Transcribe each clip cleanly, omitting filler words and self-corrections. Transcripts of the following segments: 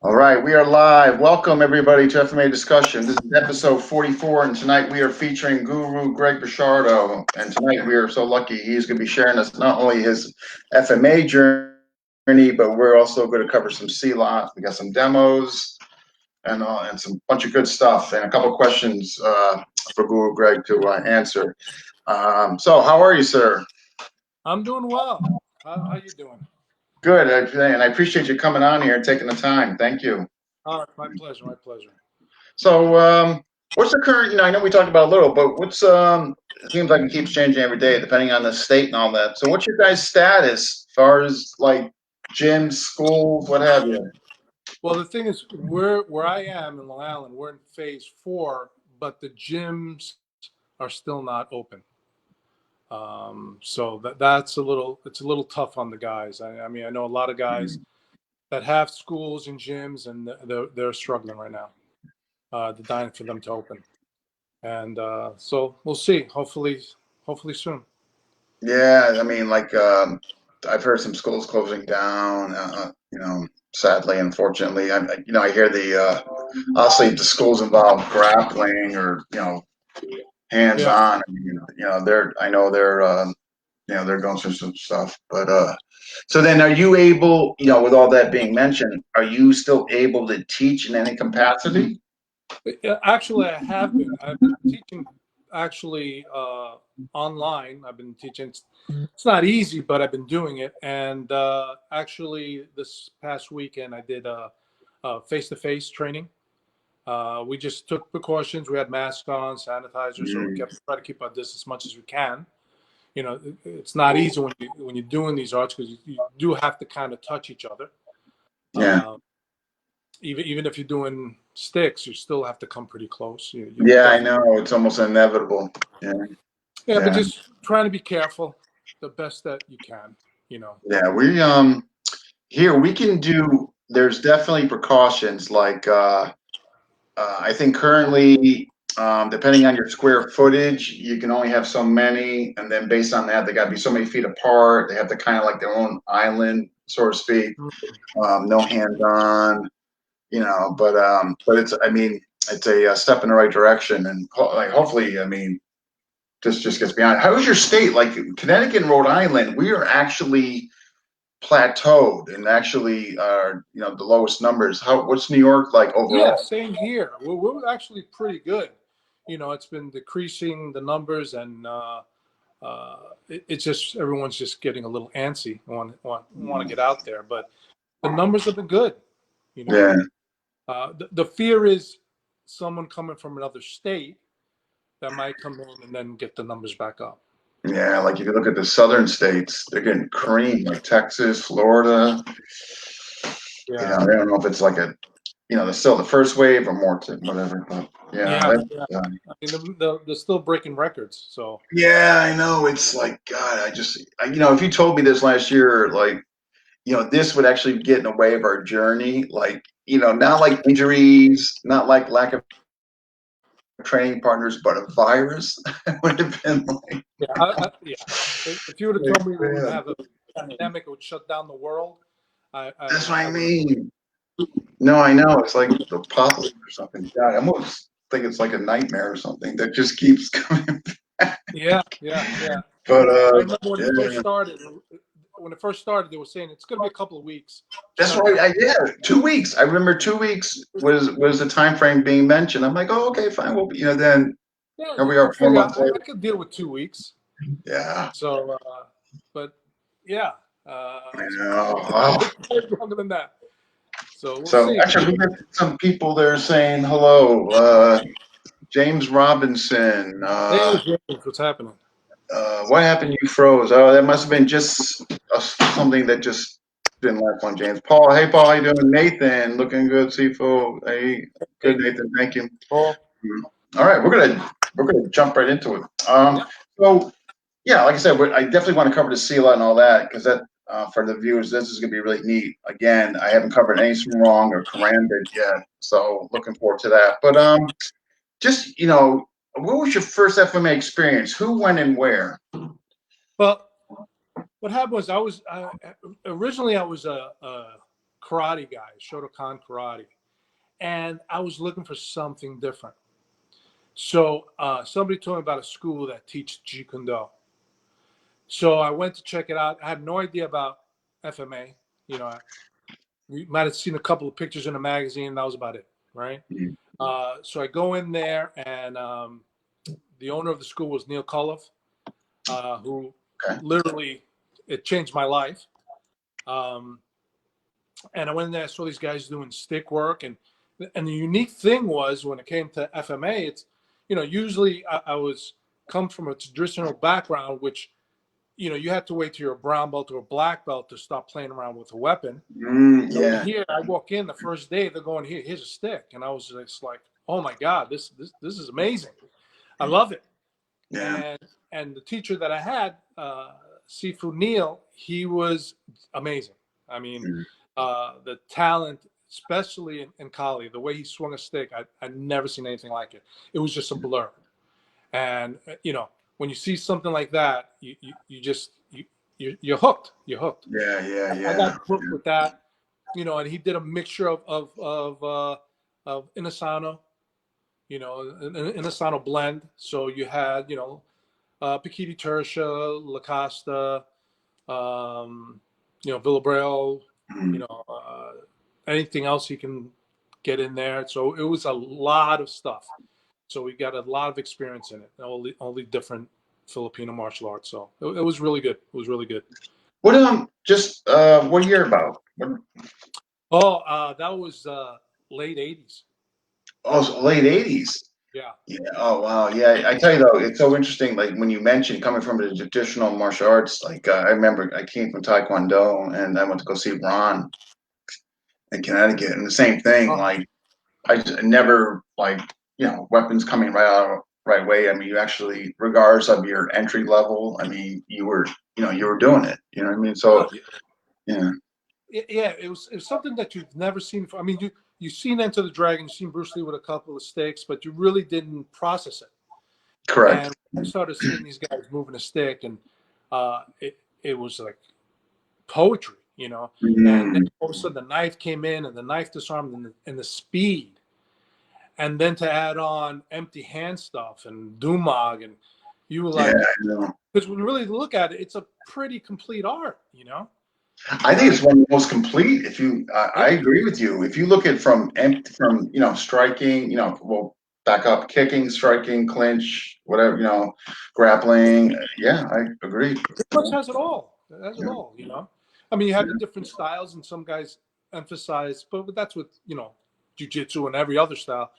All right, we are live. Welcome everybody to FMA discussion. This is episode 44, and tonight we are featuring Guru Greg Pichardo. And tonight we are so lucky he's going to be sharing us not only his FMA journey, but we're also going to cover some Silat. We got some demos and some bunch of good stuff, and a couple of questions for Guru Greg to answer. So, how are you, sir? I'm doing well. How you doing? Good, and I appreciate you coming on here and taking the time. Thank you. My pleasure, my pleasure. So, what's the current? I know we talked about a little, but what's it seems like it keeps changing every day, depending on the state and all that. So, what's your guys' status as far as like gyms, schools, what have you? Well, the thing is, where I am in Long Island, we're in phase 4, but the gyms are still not open. So that's it's a little tough on the guys. I mean, I know a lot of guys that have schools and gyms, and they're struggling right now. They're dying for them to open, and so we'll see. Hopefully soon. Yeah, I mean, like I've heard some schools closing down. Sadly, unfortunately, I hear obviously the schools involve grappling or hands Yeah. on. I know they're going through some stuff. But so then are you able, with all that being mentioned, are you still able to teach in any capacity? Yeah, actually, I have been. I've been teaching actually online. I've been teaching. It's not easy, but I've been doing it. And actually, this past weekend, I did a face-to-face training. We just took precautions. We had masks on, sanitizer, so we kept try to keep our distance as much as we can. It's not easy when you're doing these arts because you do have to kind of touch each other. Yeah. Even if you're doing sticks, you still have to come pretty close. Yeah, I know. It's almost inevitable. Yeah. Yeah, but just trying to be careful the best that you can. Yeah, here we can do. There's definitely precautions. Like I think currently, depending on your square footage, you can only have so many, and then based on that, they got to be so many feet apart. They have to kind of like their own island, so to speak. No hands on. But it's, I mean, it's a step in the right direction, and hopefully, I mean, this just gets beyond. How is your state? Like Connecticut and Rhode Island, we are actually plateaued and actually are, the lowest numbers. What's New York like Yeah, overall? same here. We're actually pretty good. It's been decreasing the numbers, and it's just everyone's just getting a little antsy. Want to get out there, but the numbers have been good. Yeah, The fear is someone coming from another state that might come in and then get the numbers back up. yeah. Like if you look at the southern states, they're getting creamed, like Texas, Florida. Yeah. I don't know if it's like they're still the first wave or more to whatever, but Yeah, that's, yeah. I mean, they're still breaking records. So yeah, I know. It's like God. If you told me this last year, like this would actually get in the way of our journey. Like, not like injuries, not like lack of training partners, but a virus would have been like, yeah. If you would have told me we would have a pandemic, it would shut down the world. that's what I would mean. No, I know. It's like the apocalypse or something. God, I almost think it's like a nightmare or something that just keeps coming. Yeah, yeah, yeah. But I remember when it first yeah. started. When it first started, they were saying it's going to be a couple of weeks. That's Shut right. down. Yeah, 2 weeks. I remember 2 weeks was the time frame being mentioned. I'm like, oh, okay, fine. Well, then Yeah, here we you are, four figure months later. I could deal with 2 weeks. Yeah, So, but yeah, I know. Oh. it's longer than that. So we'll So see. actually, we got some people there saying hello. James Robinson. Hey, James, what's happening? What happened? You froze. Oh, that must have been just something that just didn't last on James. Paul. Hey, Paul. How you doing? Nathan. Looking good. Sifo. Hey, good, Hey, Nathan. Thank you. Paul. All right, we're gonna jump right into it. Yeah. So yeah, like I said, I definitely want to cover the SELA and all that because that for the viewers, this is gonna be really neat. Again, I haven't covered anything wrong or karambit yet, so looking forward to that. But just what was your first FMA experience? Who, when, and where? Well, what happened was originally I was a karate guy, Shotokan karate, and I was looking for something different. So somebody told me about a school that teaches Jeet Kune Do. So I went to check it out. I had no idea about FMA. You know, we might have seen a couple of pictures in a magazine. That was about it, right? Mhm. So I go in there, and the owner of the school was Neil Kuloff, who Okay. literally it changed my life. Um, and I went in there, I saw these guys doing stick work, and the unique thing was when it came to FMA, it's usually I was come from a traditional background, which you had to wait till you're a brown belt or a black belt to stop playing around with a weapon. So Yeah. here, I walk in the first day, they're going, here's a stick, and I was just like, oh my god, this is amazing. I love it. Yeah. And the teacher that I had, Sifu Neil, he was amazing. I mean, Mhm. the talent, especially in Kali, the way he swung a stick, I'd never seen anything like it. It was just a blur. And when you see something like that, you just you're hooked. You're hooked. Yeah. Yeah. I Yeah. got hooked with that. And he did a mixture of Inasano, an Inasano blend. So you had Pikiti Tersha, Lacosta, Villabrel, you Mhm. know, anything else he can get in there. So it was a lot of stuff. So we got a lot of experience in it, all the different Filipino martial arts. So it was really good. It was really good. What just what year about? What, Oh, that was late 80s. oh, so late '80s. Yeah. Yeah. Oh, wow. Yeah. I tell you though, it's so interesting. Like when you mentioned coming from the traditional martial arts, like I remember I came from Taekwondo and I went to go see Ron in Connecticut, and the same thing. Oh, Like I just never like weapons coming right out right away. I mean, you actually, regardless of your entry level, I mean, you were doing it. You know what I mean? oh, So yeah, yeah. It was something that you've never seen before. I mean, you've seen Enter the Dragon, you've seen Bruce Lee with a couple of sticks, but you really didn't process it. correct. And I started seeing these guys moving a stick, and it was like poetry. And then Mm, all of a sudden the knife came in, and the knife disarmed, and the speed, and then to add on empty hand stuff and Dumag, and you were yeah, like, I know. because when you really look at it, it's a pretty complete art. I think Uh, it's one of the most complete. If you, I yeah, agree with you. If you look at from striking, well, back up, kicking, striking, clinch, whatever, grappling. Yeah, I agree. pretty much has it all. It has it all. I mean, you have the different styles, and some guys emphasize, but that's with jujitsu and every other style.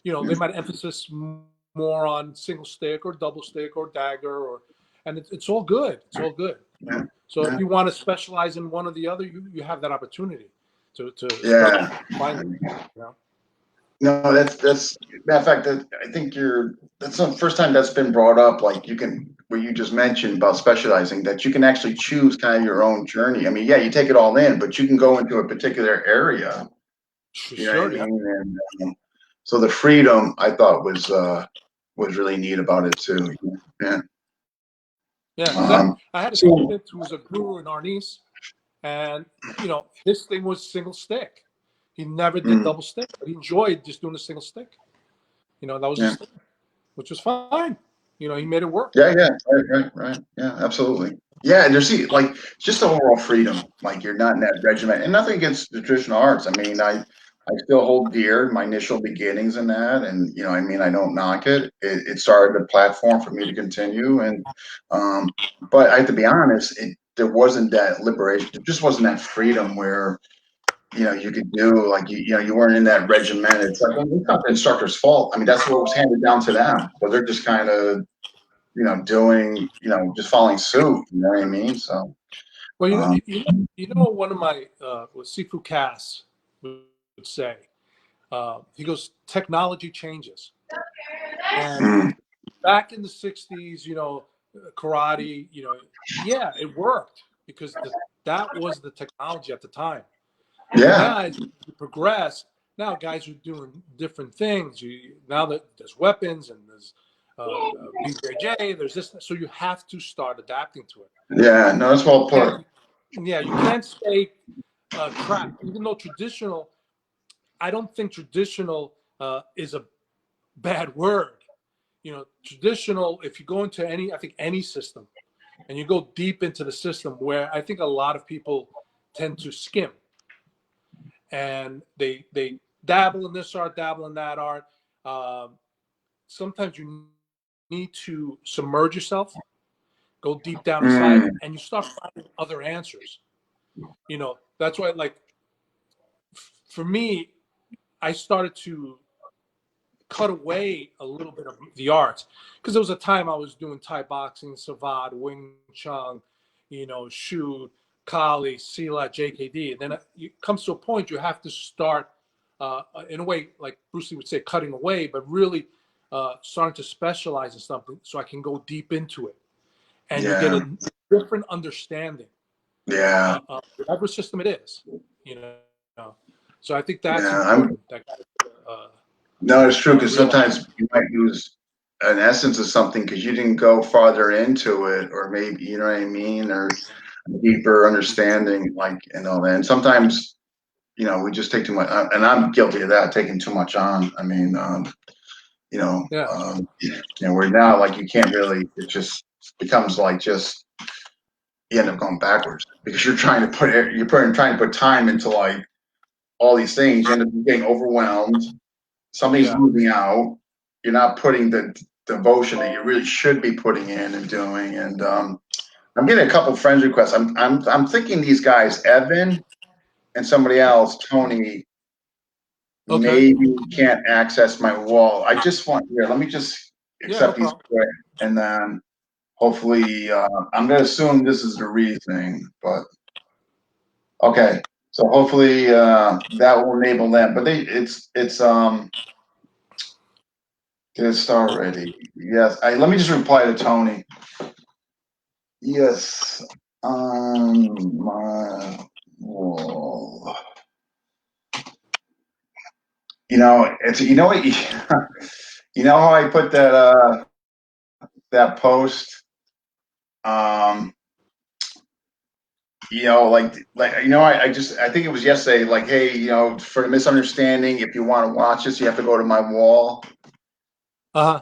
They might emphasis more on single stick or double stick or dagger, and it's all good. It's all good. Yeah, So if yeah, you want to specialize in one or the other, you have that opportunity to start yeah. finding. You know? No, that's matter of fact that I think that's the first time that's been brought up. Like you can what you just mentioned about specializing, that you can actually choose kind of your own journey. I mean, yeah, you take it all in, but you can go into a particular area. You know what I Sure, yeah, mean? And so the freedom I thought was really neat about it too. Yeah. yeah. Because Um, I had a so student who was a guru in Arnis, and his thing was single stick. He never did mm, double stick, but he enjoyed just doing a single stick. That was his yeah. thing, which was fine. He made it work. Yeah, yeah, right. Yeah, absolutely. Yeah, and there's like just the overall freedom. Like you're not in that regiment, and nothing against the traditional arts. I mean, I still hold dear my initial beginnings in that, and I mean, I don't knock it. It started a platform for me to continue, and but I have to be honest, there wasn't that liberation. There just wasn't that freedom where you could do like you weren't in that regiment. It's like well, it's not the instructor's fault. I mean, that's what was handed down to them, so they're just kind of doing, just following suit. You know what I mean? So, Well, um, one of my what Sifu Cass would say. He goes, technology changes, and mm, back in the '60s, karate, yeah, it worked because that was the technology at the time. yeah, Now, as you progress, now guys are doing different things. Now that there's weapons and there's BJJ, there's this, so you have to start adapting to it. yeah. No, that's well You put. can't, yeah, you can't stay crap. Even though traditional, I don't think traditional is a bad word. Traditional, if you go into I think any system, and you go deep into the system, where I think a lot of people tend to skim, and they dabble in this art, dabble in that art. Sometimes you need to submerge yourself, go deep down inside, and you start finding other answers. That's why, like, for me, I started to cut away a little bit of the arts, because there was a time I was doing Thai boxing, Savate, Wing Chun, Shoot, Kali, Silat, JKD. And then it comes to a point you have to start, in a way, like Bruce Lee would say, cutting away, but really starting to specialize in something so I can go deep into it. And you get a different understanding. Whatever system it is, So I think that's important. No, it's true, because sometimes you might lose an essence of something because you didn't go farther into it, or maybe, you know what I mean, or deeper understanding, like, and all that. And sometimes, we just take too much, and I'm guilty of that, taking too much on. I mean, where now, like, you can't really, it just becomes like just, you end up going backwards because you're trying to put time into like all these things. You end up getting overwhelmed. Something's moving out. You're not putting the devotion that you really should be putting in and doing. And I'm getting a couple friends requests. I'm thinking these guys, Evan and somebody else, Tony, maybe can't access my wall. I just want here. Let me just accept these quick, and then hopefully I'm gonna assume this is the thing, but okay. So hopefully that will enable them. But it's It's already. Yes. Let me just reply to Tony. Yes. On my wall. It's what how I put that post. I think it was yesterday. Like, hey, for the misunderstanding, if you want to watch this, you have to go to my wall. I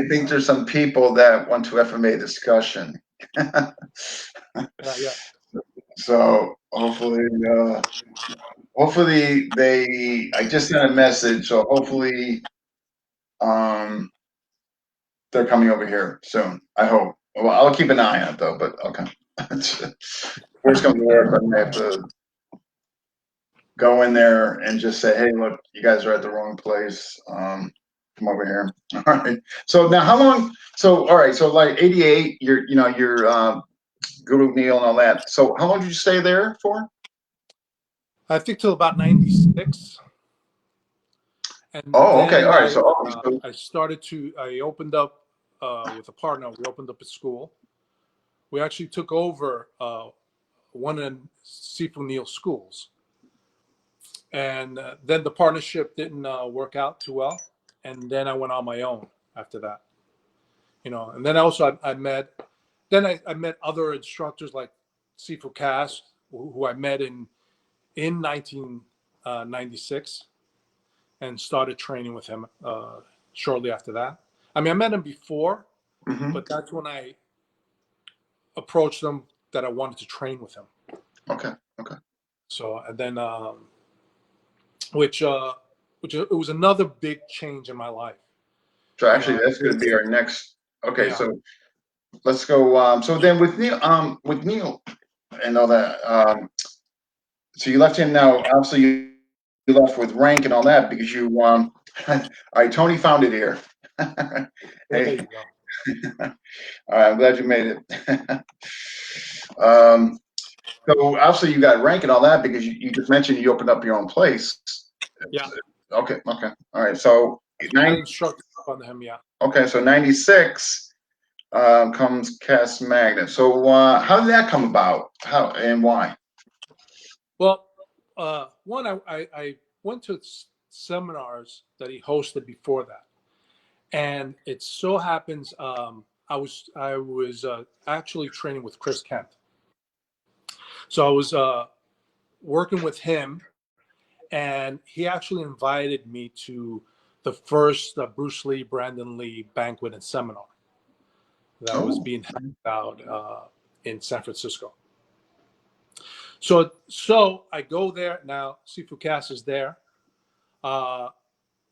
think there's some people that want to FMA discussion. So hopefully I just sent a message. So hopefully, they're coming over here soon. I hope. Well, I'll keep an eye on it though. But okay. Worst comes to worst, I may have to go in there and just say, "Hey, look, you guys are at the wrong place. Come over here." All right. So now, how long? So all right. So like 88, you're Guru Neil and all that. So how long did you stay there for? I think till about 96. And okay. All right. I opened up with a partner. We opened up a school. We actually took over one of Sifu Neil's schools. And then the partnership didn't work out too well. And then I went on my own after that. And then also I met other instructors like Sifu Cass, who I met in 1996, and started training with him shortly after that. I mean, I met him before, but that's when I approached him that I wanted to train with him. Okay. So, and then, which it was another big change in my life. So actually, that's going to be our next. Okay, so let's go. So then with Neil and all that. So you left him now. Obviously, you left with rank and all that because you. All right, Tony found it here. Hey. All right, I'm glad you made it. So obviously you got rank and all that because you just mentioned you opened up your own place. Yeah. Okay. All right. So I instructed under him. Yeah. Okay. So 96 comes Cass Magnet. So how did that come about? How and why? Well, one, I went to seminars that he hosted before that, and it so happens I was actually training with Chris Kent. So I was working with him, and he actually invited me to the first Bruce Lee, Brandon Lee banquet and seminar that was Oh, being held out in San Francisco. So I go there now. Seafood Cast is there.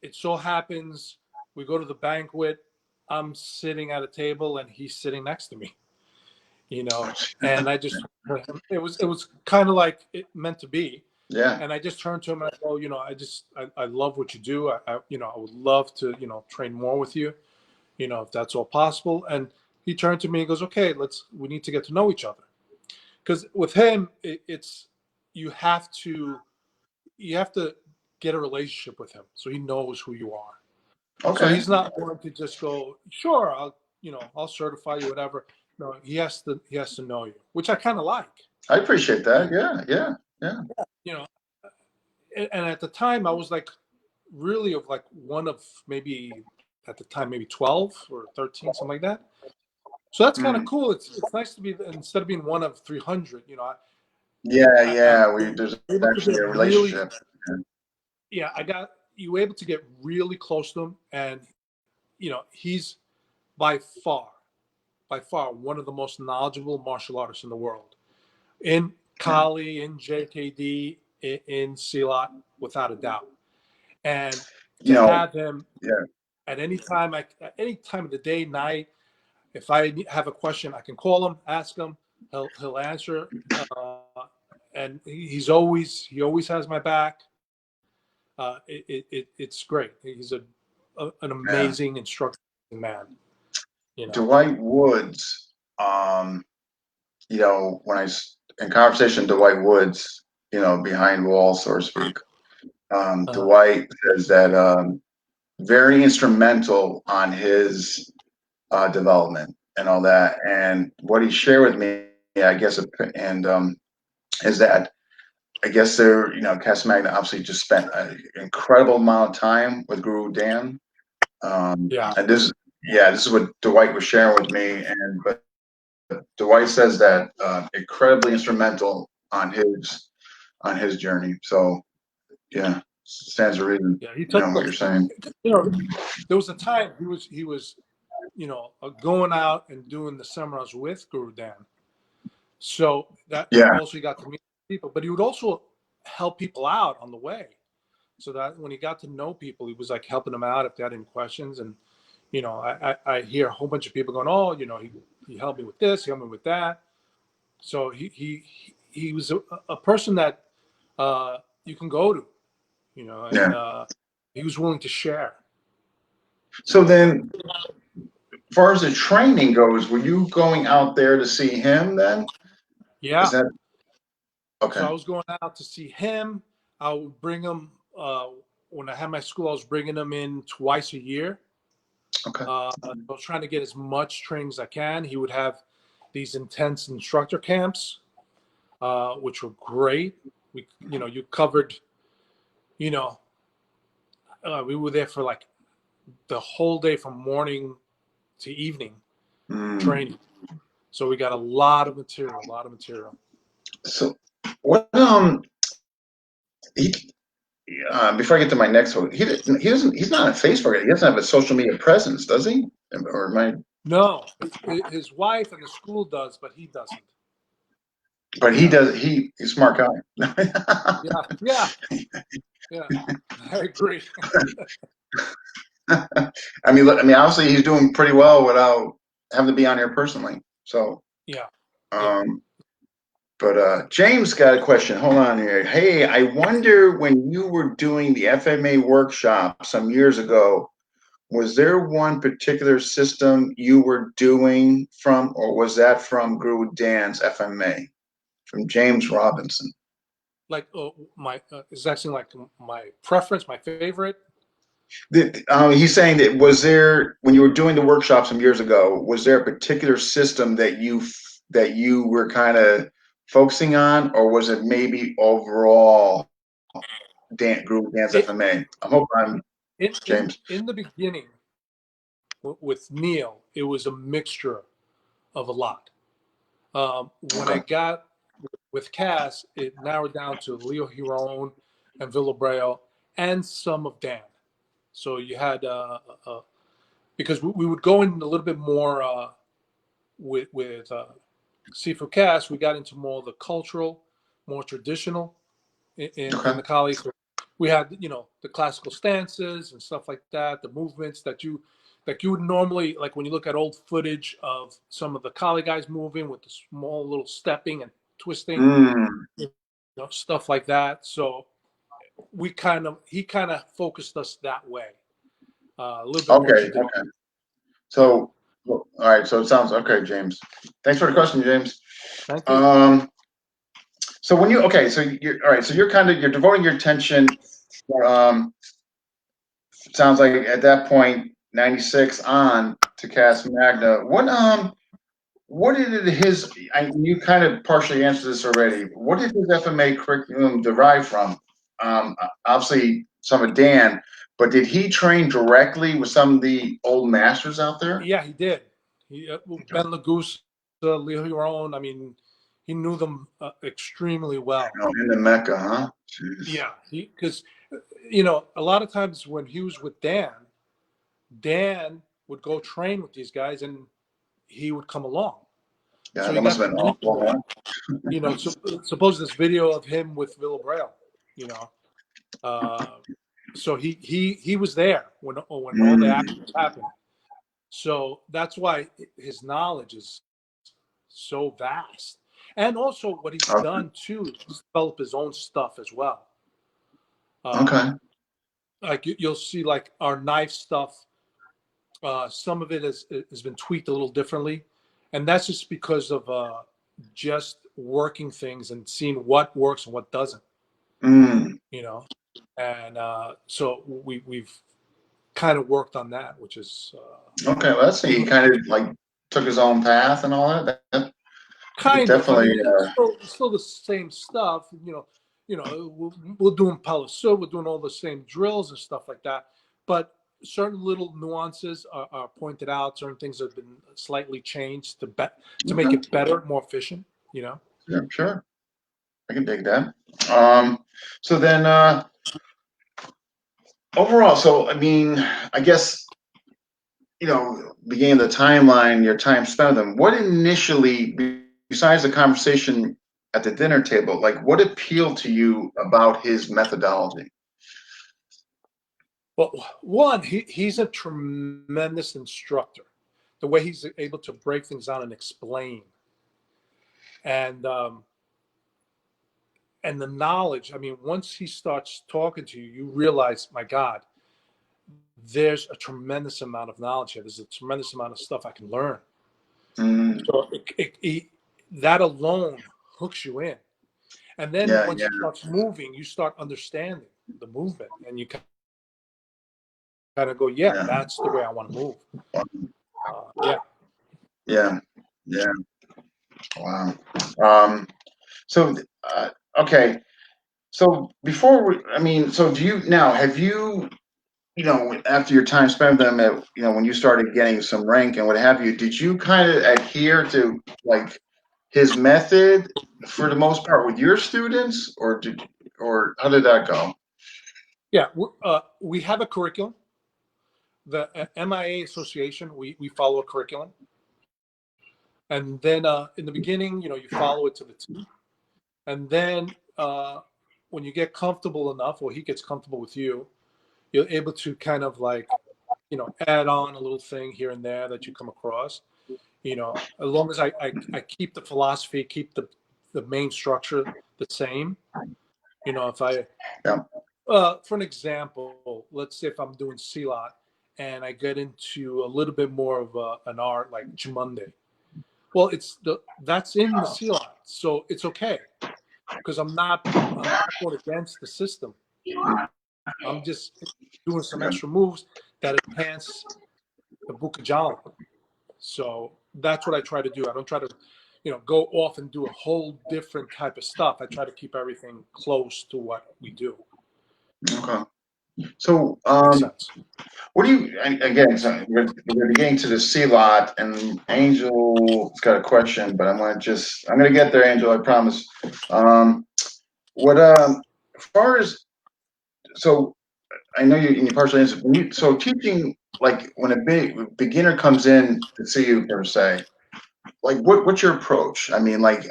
It so happens we go to the banquet. I'm sitting at a table and he's sitting next to me. And I just it was kind of like it meant to be. yeah. And I just turned to him and I go, I love what you do. I would love to, train more with you, if that's all possible. And he turned to me and goes, okay, we need to get to know each other. Because with him, it's you have to get a relationship with him so he knows who you are. So Okay. he's not going to just go, sure, I'll certify you, whatever. No, he has to know you, which I kind of like. I appreciate that. Yeah. You know, and at the time I was like really of like one of maybe at the time maybe 12 or 13, something like that. So that's kind of Mm. cool. It's nice to be instead of being one of 300. I Yeah. was There's able to actually get a really, relationship. I got you able to get really close to him, and he's by far one of the most knowledgeable martial artists in the world. In Yeah. Kali, in JKD, in Silat, without a doubt. And You to know, have him yeah. at any time, at any time of the day, night, if I have a question, I can call him, ask him, he'll answer, and he always has my back. It's great. He's an Yeah. amazing instructor man. Dwight Woods, when in conversation, Dwight Woods, behind walls, so to speak, Uh, Dwight says that very instrumental on his development and all that. And what he shared with me, I guess, and is that I guess Cast Magna obviously just spent an incredible amount of time with Guru Dan. yeah, And this is what Dwight was sharing with me. But Dwight says that incredibly instrumental on his journey. So yeah, stands to reason. yeah. He took What you're saying. you know there was a time he was going out and doing the seminars with Guru Dan. So that Yeah, also he got to meet people, but he would also help people out on the way. So that when he got to know people, he was like helping them out if they had any questions. And I hear a whole bunch of people going, oh, he helped me with this, he helped me with that. So he was a person that you can go to, and yeah. he was willing to share. So then, as far as the training goes, were you going out there to see him then? Is Yeah. that So okay? I was going out to see him. I would bring him when I had my school. I was bringing him in twice a year. Okay. I was trying to get as much training as I can. He would have these intense instructor camps, which were great. You covered, you know, we were there for like the whole day from morning to evening Mm. training. So we got a lot of material, So what he before I get to my next one, he doesn't he's not on Facebook. He doesn't have a social media presence, does he? Or am I? No, his wife and the school does, but he doesn't. But he Yeah, does. He's a smart guy. yeah, yeah, yeah. I agree. Obviously he's doing pretty well without having to be on here personally. So, Yeah, yeah. um, but James got a question. Hold on here. Hey, I wonder when you were doing the FMA workshop some years ago, was there one particular system you were doing from, or was that from Guru Dan's FMA? From James Robinson. Like my is actually like my preference, my favorite. He's saying that was there when you were doing the workshop some years ago, was there a particular system that you were kind of focusing on, or was it maybe overall group dance It FMA? I hope I'm James. in the beginning with Neil, it was a mixture of a lot. When I Okay. got with Cass, it narrowed down to Leo Huron and Villabreo and some of Dan. So you had because we would go in a little bit more with Seafood Cass. We got into more of the cultural, more traditional in the colleagues. We had, you know, the classical stances and stuff like that, the movements that you would normally, like when you look at old footage of some of the collie guys moving with the small little stepping and twisting, you know, stuff like that. So he kind of focused us that way, a little bit more traditional. Okay. So, all right. So it sounds okay, James. Thanks for the question, James. Thank you. So when so you're all right. So you're devoting your attention. Um, sounds like at that point, 96 on to Cas Magna. What did you kind of partially answered this already. What did his FMA curriculum derive from? Obviously some of Dan, but did he train directly with some of the old masters out there? Yeah, he did. Ben Laguse, Leo Huron. I mean, he knew them extremely well. Oh, in the Mecca, huh? Jeez. Yeah, because you know, a lot of times when he was with Dan would go train with these guys, and he would come along. Yeah, So he that must got have to been meet awful, them. huh? You know, suppose this video of him with Villabreo. You know, so he was there when all the action was happening. So that's why his knowledge is so vast, and also what he's Okay. done too is develop his own stuff as well. Okay. Like you'll see, like our knife stuff. Some of it has been tweaked a little differently, and that's just because of just working things and seeing what works and what doesn't. You know, and so we've kind of worked on that, which is Okay. Well, that's he kind of like took his own path and all that. That kind of. I definitely. mean, it's still the same stuff. We're doing palisade, we're doing all the same drills and stuff like that, but certain little nuances are pointed out. Certain things have been slightly changed to make Okay. it better, more efficient. You know. Yeah, sure. I can dig that. So then overall, so I mean, I guess beginning the timeline, your time spent with them. What initially, besides the conversation at the dinner table, like what appealed to you about his methodology? Well, one, he's a tremendous instructor. The way he's able to break things down and explain, and and the knowledge. I mean, once he starts talking to you, you realize, my God, there's a tremendous amount of knowledge here. There's a tremendous amount of stuff I can learn. So that alone hooks you in. And then Yeah, once he starts moving, you start understanding the movement, and you kind of go, yeah, that's the way I want to move. Yeah. Wow. So okay. So so do you now have you after your time spent with them at, when you started getting some rank and what have you, did you kind of adhere to like his method for the most part with your students, or how did that go? Yeah, we have a curriculum. The MIA Association, we follow a curriculum, and then in the beginning, you follow it to the T, and then when you get comfortable enough, or he gets comfortable with you, you're able to kind of like, add on a little thing here and there that you come across. As long as I keep the philosophy, keep the main structure the same. If I for an example, let's say if I'm doing Silat and I get into a little bit more of an art like Jumunde. Well, that's in the Silat, so it's okay because I'm not going against the system. I'm just doing some extra moves that enhance the Bukajala. So that's what I try to do. I don't try to, go off and do a whole different type of stuff. I try to keep everything close to what we do. Okay. So, Makes sense. what do you, again, so we're getting to the Silat, and Angel's got a question, but I'm gonna get there, Angel, I promise. Um, what, as far as, so I know you partially answered, so teaching, like when a big beginner comes in to see you per se, like what's your approach? I mean, like,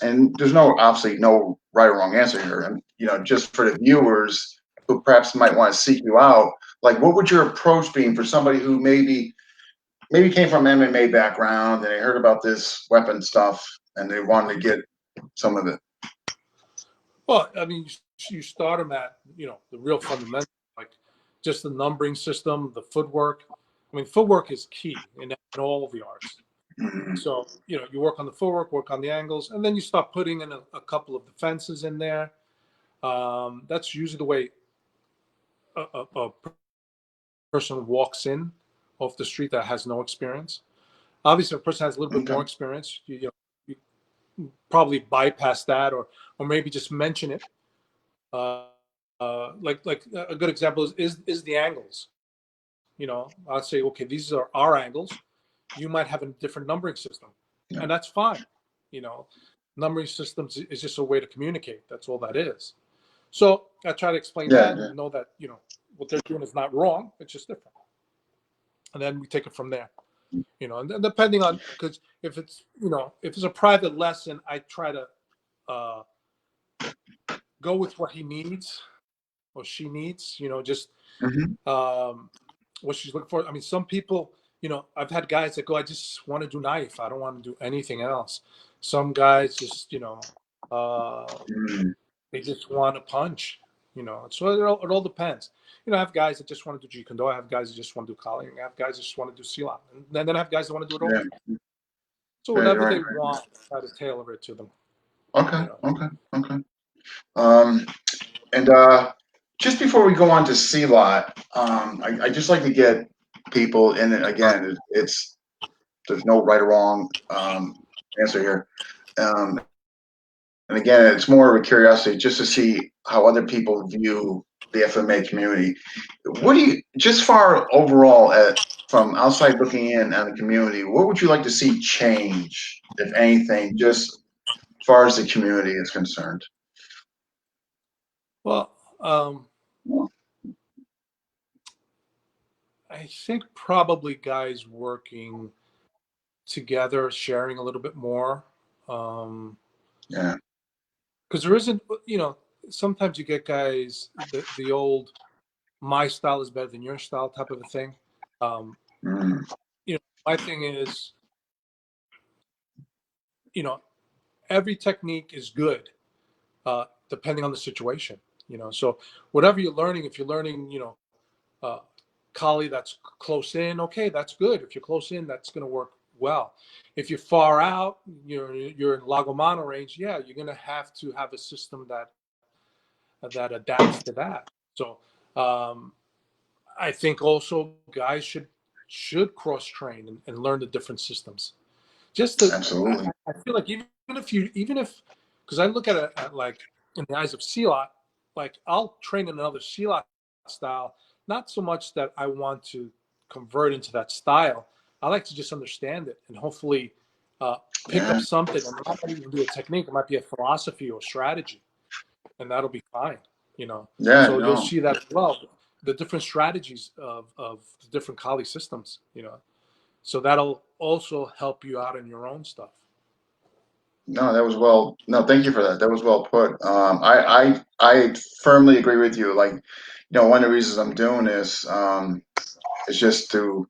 and there's obviously no right or wrong answer here. And just for the viewers who perhaps might want to seek you out, like, what would your approach be for somebody who maybe came from MMA background and they heard about this weapon stuff and they wanted to get some of it? Well, I mean, you start them at the real fundamentals, like just the numbering system, the footwork. I mean, footwork is key in all of the arts. Mhm. So you work on the footwork, work on the angles, and then you start putting in a couple of defenses in there. That's usually the way a person walks in off the street that has no experience. Obviously, if a person has a little bit Okay. more experience, you probably bypass that, or maybe just mention it. Like a good example is the angles. I'd say, okay, these are our angles. You might have a different numbering system, Yeah. and that's fine. You know, numbering systems is just a way to communicate. That's all that is. So I try to explain Yeah. that Yeah. and know that what they're doing is not wrong. It's just different, and then we take it from there. And then depending on, because if it's a private lesson, I try to uh, go with what he needs or she needs. Just Hmm. um, what she's looking for. I mean, some people, I've had guys that go, I just want to do knife. I don't want to do anything else. Some guys just, Mm. they just want to punch. So it all depends. I have guys that just want to do Jeet Kune Do. I have guys that just want to do Kali. I have guys that just want to do Silat. And then I have guys that want to do it all. Yeah. So Right. whatever Right. they want, I try to tailor it to them. Okay. You know. Okay. Okay. Um, and just before we go on to C lot, I just like to get people in it again. There's no right or wrong answer here. And again, it's more of a curiosity just to see how other people view the FMA community. What do you, just far overall, from outside looking in on the community, what would you like to see change, if anything, just as far as the community is concerned? Well, I think probably guys working together, sharing a little bit more. Yeah. Because there isn't, sometimes you get guys, the old my style is better than your style type of a thing. Um, Mm. my thing is, you know, every technique is good depending on the situation. So whatever you're learning, if you're learning, uh, Kali that's close in, okay, that's good. If you're close in, that's going to work well. If you're far out, you're in Lagomano range, yeah, you're going to have a system that adapts to that. So um, I think also guys should cross train and learn the different systems. Just to, Absolutely. I feel like even if, because I look at it at like in the eyes of Silat, like I'll train in another Silat style, not so much that I want to convert into that style. I like to just understand it and hopefully uh, pick up Yeah. something. And it might not even be a technique; it might be a philosophy or strategy, and that'll be fine. Yeah. So you'll No. see that as well, the different strategies of the different Kali systems. So that'll also help you out in your own stuff. No, that was well. No, thank you for that. That was well put. I firmly agree with you. Like, one of the reasons I'm doing this is just to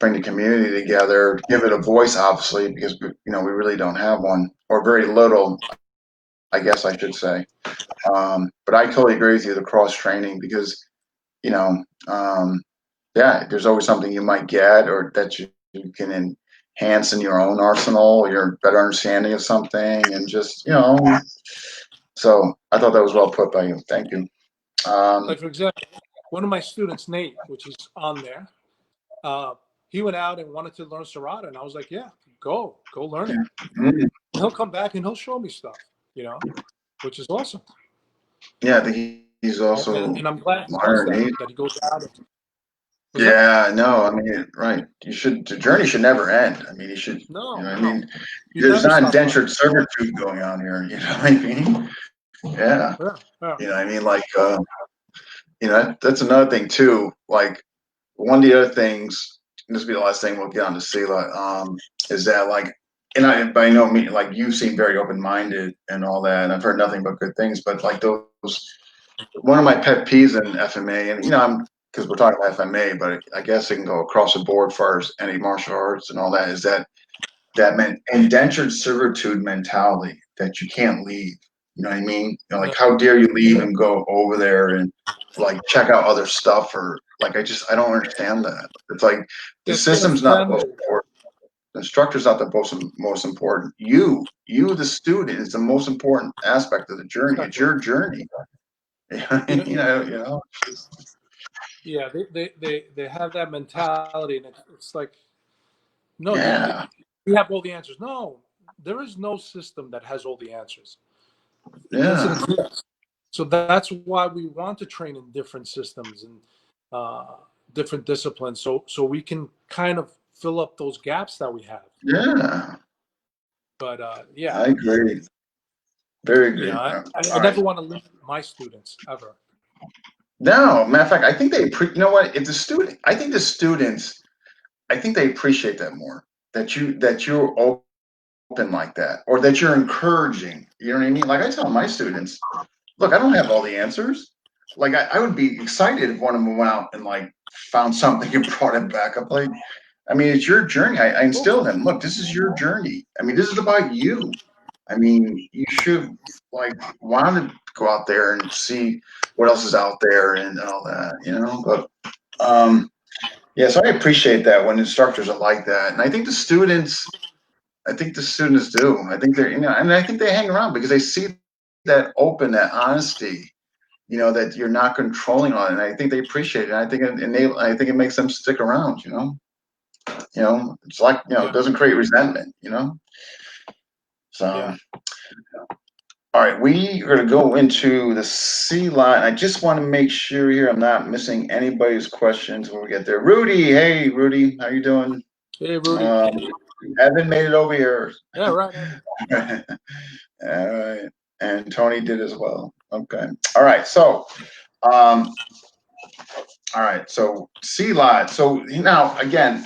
bring the community together, give it a voice, obviously, because we really don't have one, or very little, I guess I should say. But I totally agree with you, the cross training, because you know, um, yeah, there's always something you might get or that you can enhance in your own arsenal, your better understanding of something, and just So I thought that was well put by you. Thank you. Like for example, one of my students, Nate, which is on there, uh, he went out and wanted to learn Serrata, and I was like, yeah, go learn it. Mhm. And he'll come back and he'll show me stuff, which is awesome. Yeah, I think he's and, also and I'm glad he does modern that. age. That he goes out. Was that? Yeah, no, I mean, right. The journey should never end. I mean, you No, know what I no. mean? You There's never not stop learning. indentured servitude going on here. You know what I mean? Yeah. Yeah, yeah. You know what I mean? Like, that's another thing too. Like, one of the other things, and this will be the last thing we'll get on to Sela, is that like, and I by no means like you seem very open minded and all that, and I've heard nothing but good things. But like those, one of my pet peeves in FMA, and I'm because we're talking about FMA, but I guess it can go across the board as far as any martial arts and all that. Is that meant indentured servitude mentality that you can't leave. You know what I mean? No, Like how dare you leave and go over there and like check out other stuff or like I don't understand that. It's like the it's been system's not the most offended. important. The structure's not the most important. You the student is the most important aspect of the journey. It's Exactly. your journey. You know, You know. yeah, they have that mentality, and it's like, no, Yeah. you have all the answers. No, there is no system that has all the answers. It doesn't Yeah. exist. So that's why we want to train in different systems and uh, different disciplines, so we can kind of fill up those gaps that we have. Yeah. But yeah, I agree. Very you know, good. I All right. never want to limit my students ever. No, matter of fact, I think you know what? If the student, I think the students, I think they appreciate that more. That you're open like that, or that you're encouraging. You know what I mean? Like I tell my students, look, I don't have all the answers. Like I would be excited if one of them went out and like found something and brought it back up. Like, I mean, it's your journey. I Oh, instill them. Look, this is your journey. I mean, this is about you. I mean, you should like want to go out there and see what else is out there and all that, But yeah, so I appreciate that when instructors are like that, and I think the students do. I think they're, and I think they hang around because they see that that honesty, that you're not controlling on it. And I think they appreciate it. I think I think it makes them stick around. It's like it yeah, doesn't create resentment. So. yeah. All right, we are going to go into the C line. I just want to make sure here I'm not missing anybody's questions when we get there. Rudy, hey Rudy, how you doing? Hey, Rudy. Um, Evan made it over here. Yeah, right, Evan. All right, and Tony did as well. Okay. All right. So, um, So C line. So now again,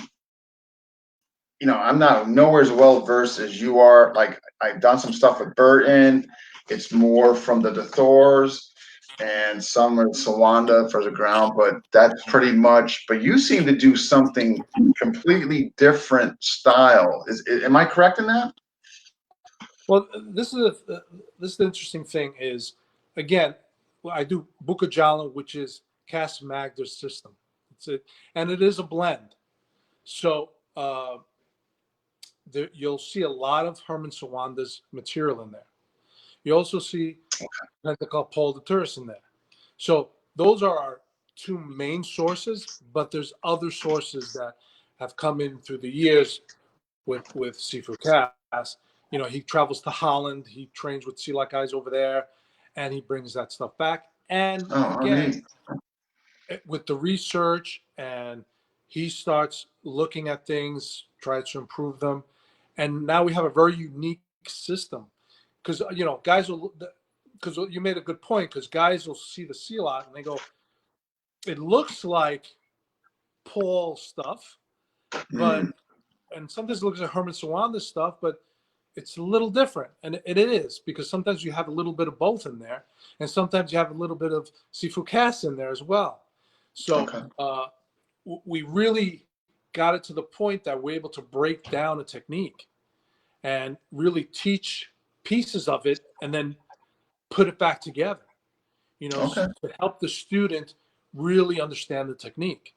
I'm not nowhere as well versed as you are. Like I've done some stuff with Burton. It's more from the Thors and some of Sawanda for the ground, but that's pretty much. But you seem to do something completely different style. Am I correct in that? Well, this is the interesting thing is, again, well, I do Bukajala, which is Cas Magda's system. And it is a blend. So you'll see a lot of Herman Sawanda's material in there. You also see Pentecost Paul de Turris in there. So those are our two main sources, but there's other sources that have come in through the years with Sifu Cass. He travels to Holland, he trains with Silat guys over there, and he brings that stuff back. And Oh, again, neat. with the research, and he starts looking at things, tries to improve them, and now we have a very unique system because guys will. Because you made a good point. Because guys will see the Silat and they go, "It looks like Paul stuff, Mm, but," and sometimes it looks like Herman Sawanda stuff, but it's a little different, and it is because sometimes you have a little bit of both in there, and sometimes you have a little bit of Sifu Cass in there as well. So okay. we really got it to the point that we're able to break down a technique and really teach pieces of it, and then put it back together. Okay. To help the student really understand the technique.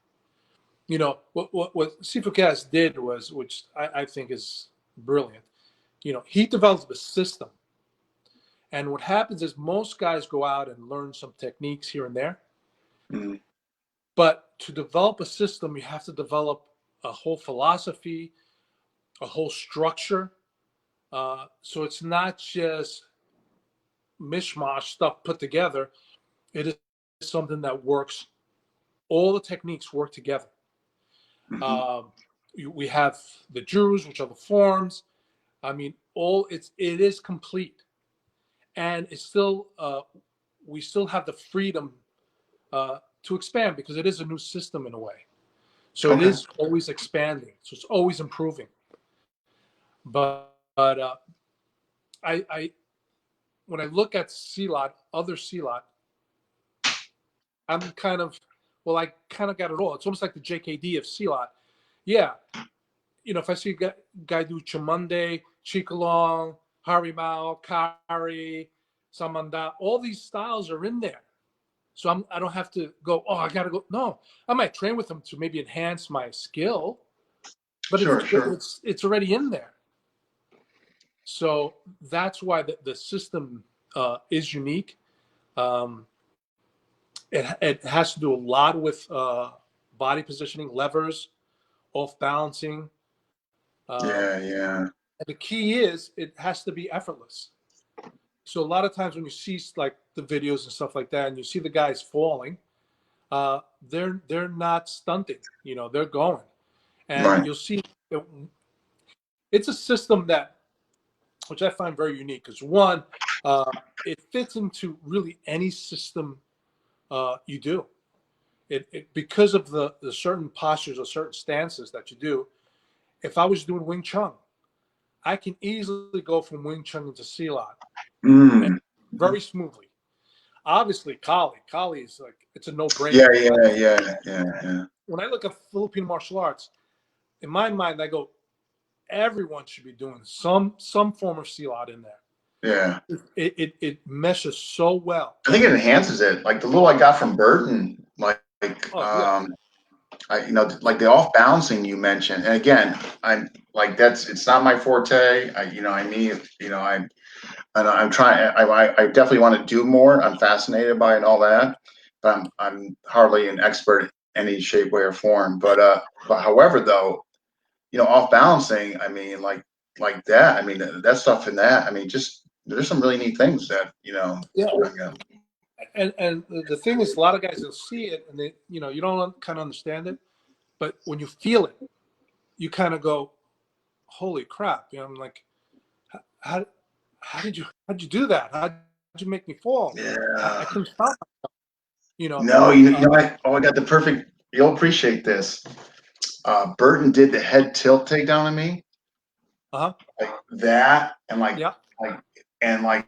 What Sifu Cass did was, which I think is brilliant. He developed a system. And what happens is most guys go out and learn some techniques here and there. Mm, But to develop a system, you have to develop a whole philosophy, a whole structure. So it's not just mishmash stuff put together. It is something that works. All the techniques work together. Mm-hmm. We have the jurus, which are the forms. I mean, it is complete, and it's still we still have the freedom to expand because it is a new system in a way. So it Okay. is always expanding. So it's always improving. But I when I look at Silat, other Silat, I'm kind of I kind of got it all. It's almost like the JKD of Silat. Yeah, if I see a guy do Chamunde, Chikalong, Harimau, Kari, Samanda, all these styles are in there. So I don't have to go, oh, I got to go. No, I might train with them to maybe enhance my skill, but Sure, sure. it's already in there. So that's why the system is unique. Um, it has to do a lot with body positioning, levers, off balancing. Um, Yeah, yeah. and the key is it has to be effortless. So a lot of times when you see like the videos and stuff like that, and you see the guys falling, they're not stunting. They're going, and Right. you'll see it's a system that which I find very unique because one, it fits into really any system you do. Because of the certain postures or certain stances that you do. If I was doing Wing Chun, I can easily go from Wing Chun into Silat and Mm. very smoothly. Obviously, Kali is like it's a Yeah, no-brainer. yeah, yeah, yeah, yeah. When I look at Filipino martial arts, in my mind, I go, everyone should be doing some form of Silat in there. Yeah. It meshes so well. I think it enhances it. Like the little I got from Burton, Oh yeah, like the off balancing you mentioned. And again, I'm like it's not my forte. I'm trying. I definitely want to do more. I'm fascinated by it and all that, but I'm hardly an expert in any shape, way, or form. But however, though, off balancing. I mean, like that. I mean, that stuff in that. I mean, just there's some really neat things that. yeah. Yeah. And the thing is, a lot of guys will see it, and they you don't kind of understand it, but when you feel it, you kind of go, "Holy crap!" I'm like, how how'd you do that? How'd you make me fall? I Yeah. couldn't stop. You know, No, you uh, know what? Oh, I got the perfect. You'll appreciate this. Burton did the head tilt takedown on me, huh, like that, and yeah, like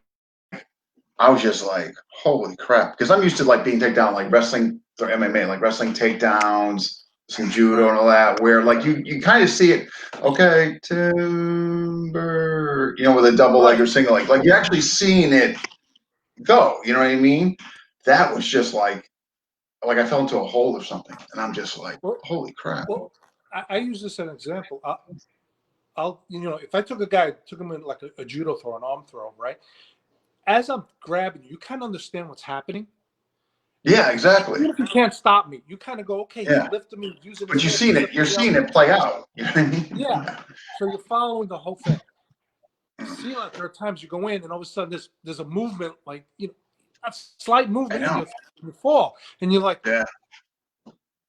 I was just like, holy crap, because I'm used to like being taken down like wrestling or MMA, like wrestling takedowns, some judo uh, and all that, where like you kind of see it. Okay, timber, with a double leg right. or single leg, like you're actually seeing it go. You know what I mean? That was just like I fell into a hole or something, and I'm just like, Well, holy crap. well, I use this as an example. I'll if I took a guy, took him in like a judo throw, an arm throw, right? As I'm grabbing you, kind of understand what's happening. Yeah, exactly. Even if you can't stop me, you kind of go, okay, he's Yeah, lifting me, using but his hips, you're lifting me seeing up. it play out. You know what I mean? Yeah. Yeah. So you're following the whole thing. See, like there are times you go in and all of a sudden there's a movement, like a slight I movement, and know. you fall, and you're like, Yeah,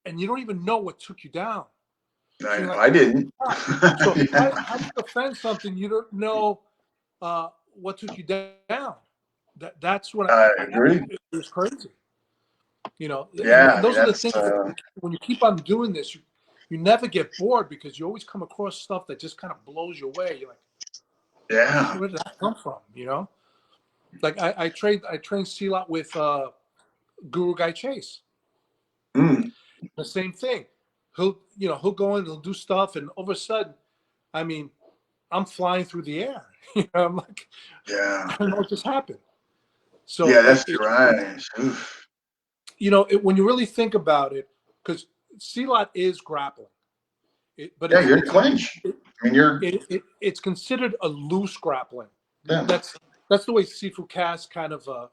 and you don't even know what took you down. So you're like, I didn't. ah. So Yeah, how do you defend something you don't know what took you down? That's what I agree. it was crazy. And Yeah, I mean those are the that's things that when you keep on doing this, you never get bored because you always come across stuff that just kind of blows you away. You're like, yeah. where did that come from? Like I trained Silat with Guru Guy Chase. Mm, The same thing. He'll go in, he'll do stuff, and all of a sudden, I mean, I'm flying through the air. I'm like, yeah, I don't know what just happened. So yeah. That's right. Oof. when you really think about it, because Silat is grappling, but Yeah, you're in clinch. it, I mean, you're it's considered a loose grappling. yeah, That's the way Sifu Cass kind of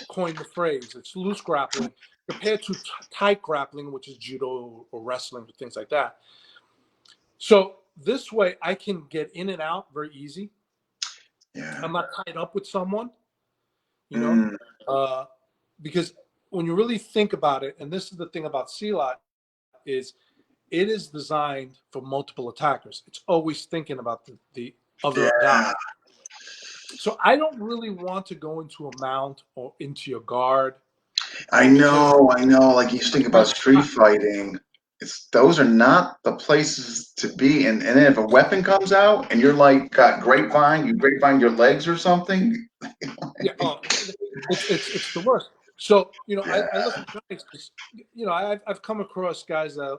coined the phrase. It's loose grappling compared to tight grappling, which is judo or wrestling or things like that. So this way, I can get in and out very easy. yeah. I'm not tied up with someone, you know, Mm, uh, because when you really think about it, and this is the thing about Silat, is it is designed for multiple attackers. It's always thinking about the other guy. Yeah. So I don't really want to go into a mount or into your guard. I Because know, I know. Like you think about street fighting, those are not the places to be. And then if a weapon comes out and you're like got grapevine, you grapevine your legs or something. yeah, it's the worst. So I Yeah, look at guys because I've come across guys that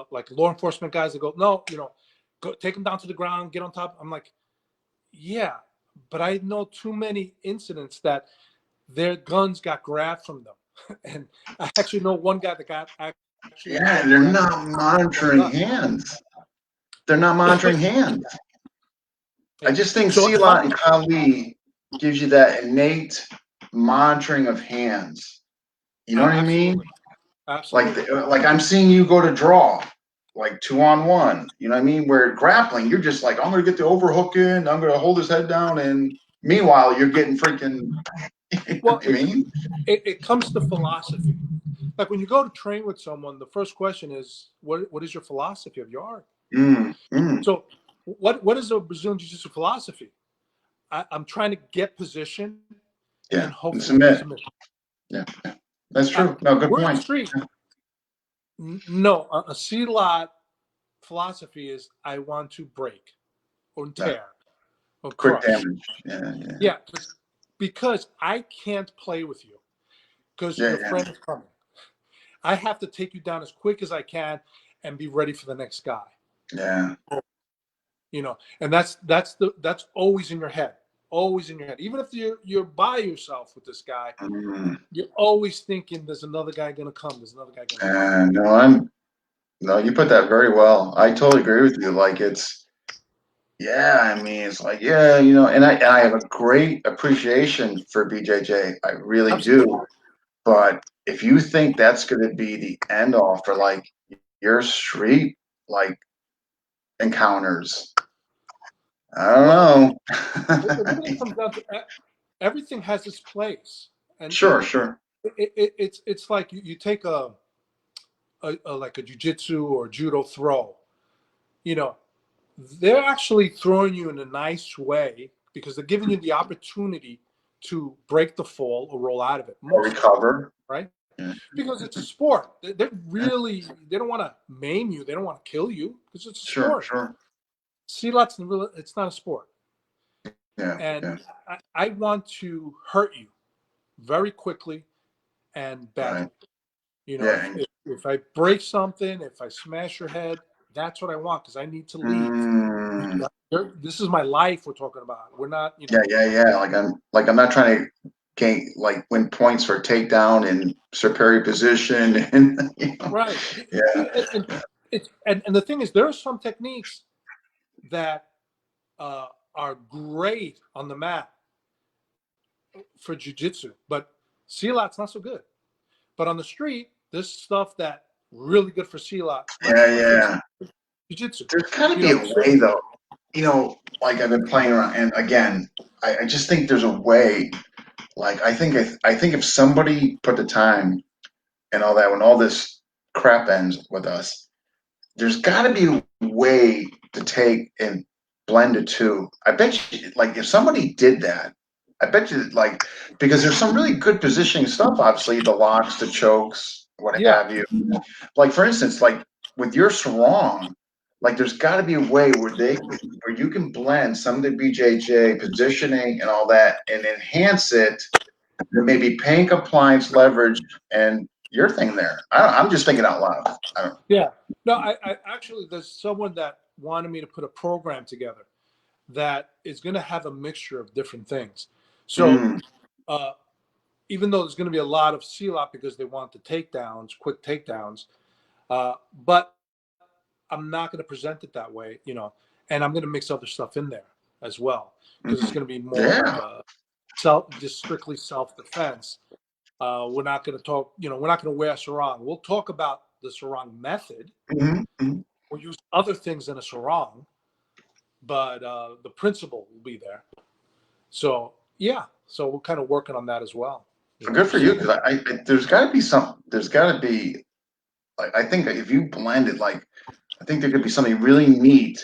like law enforcement guys that go, no, go take them down to the ground, get on top. I'm like, yeah, but I know too many incidents that their guns got grabbed from them, and I actually know one guy that got actually yeah. gun They're grabbed not from a monitoring gun. hands. They're not monitoring hands. I Yeah. just think So if Silat I'm and Kali gives you that innate monitoring of hands. You know what I mean? absolutely, absolutely, Like I'm seeing you go to draw, like 2-on-1. You know what I mean? Where grappling, you're just like, I'm gonna get the overhook in, I'm gonna hold his head down, and meanwhile you're getting freaking you know well, what I mean? it comes to philosophy. Like when you go to train with someone, the first question is, what is your philosophy of your art? Mm, mm, So what is a Brazilian Jiu-Jitsu philosophy? I'm trying to get position and yeah. And hopefully submit. submit. Yeah, yeah. That's true. No, good We're in the point. street. No, a C-lot philosophy is I want to break or Yeah. tear or Quick crush. damage. Yeah, yeah. Yeah, because I can't play with you because Yeah, your yeah. friend is coming. I have to take you down as quick as I can and be ready for the next guy. Yeah. And that's always in your head, always in your head. Even if you're by yourself with this guy, Mm. you're always thinking there's another guy gonna come, there's another guy gonna come. No, no, you put that very well. I totally agree with you. Like yeah, I mean, it's like, yeah, and I have a great appreciation for BJJ. I really Absolutely. do. But if you think that's going to be the end all for like your street like encounters, I Well, don't it know. really comes down to everything has its place, and Sure, sure. it's like you take a like a jujitsu or judo throw. You know, they're actually throwing you in a nice way because they're giving you the opportunity to break the fall or roll out of it Or most of the time, recover. right? Yeah, Because it's a sport. They're yeah. really they don't want to maim you. They don't want to kill you because it's a Sure, sport. sure. Silat's really it's not a sport, Yeah, and yeah. I want to hurt you very quickly and Right. badly. Yeah. If I break something, if I smash your head, that's what I want because I need to leave. Mm, This is my life we're talking about. We're not, yeah, yeah, yeah. Like I'm not trying to gain like win points for takedown and superior position and right. yeah. And the thing is, there are some techniques that are great on the mat for jujitsu, but silat's not so good. But on the street, there's stuff that really good for silat, not Yeah, so much for yeah. jiu-jitsu. There's gotta You be a know, way though. Like I've been playing around and again, I just think there's a way. Like I think if somebody put the time and all that when all this crap ends with us, there's gotta be a way to take and blend the two. I bet you like if somebody did that, I bet you like because there's some really good positioning stuff, obviously, the locks, the chokes, what yeah, have you. Like for instance, like with your sarong, like there's got to be a way where you can blend some of the BJJ positioning and all that and enhance it. Maybe pain compliance, leverage, and your thing there. I'm just thinking out loud. I don't. yeah. No, I actually there's someone that wanted me to put a program together that is going to have a mixture of different things. So Mm, uh, even though there's going to be a lot of CLOP because they want the takedowns, quick takedowns, but I'm not going to present it that way, and I'm going to mix other stuff in there as well because it's mm, going to be more like yeah. a just strictly self defense. We're not going to talk, we're not going to wear a sarong. We'll talk about the sarong method. Mhm, mhm. We'll use other things in a sarong, but the principle will be there. So yeah, so we're kind of working on that as well. Good for you, So because there's got to be some. There's got to be like I think if you blend it, like I think there could be something really neat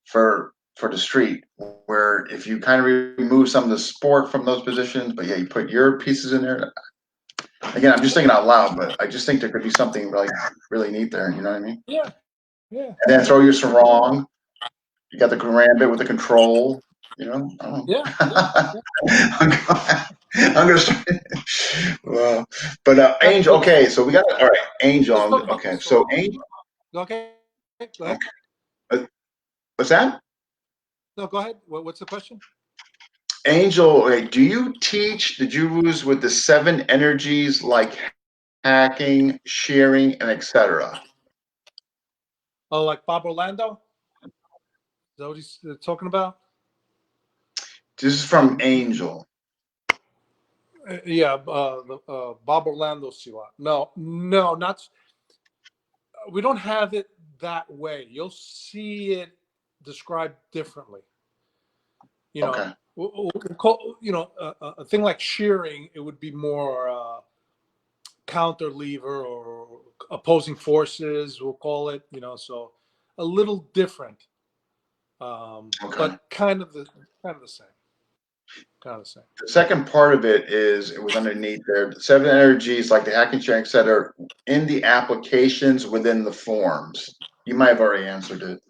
for the street where if you kind of remove some of the sport from those positions, but yeah, you put your pieces in there. Again, I'm just thinking out loud, but I just think there could be something like really neat there. You know what I mean? yeah, yeah, And then throw your sarong. You got the gambit with the control. You know, I don't know. yeah, yeah. I'm gonna start. Well, but Angel. Let's Okay, so we got all right. Angel. talk about the Okay, so sarong. Angel. Okay, go ahead. Okay, uh, what's that? No, go ahead. What's the question? Angel. Okay, do you teach the Jurus with the seven energies like hacking, shearing, and etc.? Oh, like Bob Orlando? Is that what he's talking about? This is from Angel. Yeah, Bob Orlando Silat. No, no, not. We don't have it that way. You'll see it described differently. You know, Okay. a thing like shearing, it would be more counter lever or opposing forces. We'll call it. So a little different, Okay. but kind of the same. Kind of the same. The second part of it is it was underneath there. The seven energies like the hacking, sharing, etc. in the applications within the forms. You might have already answered it.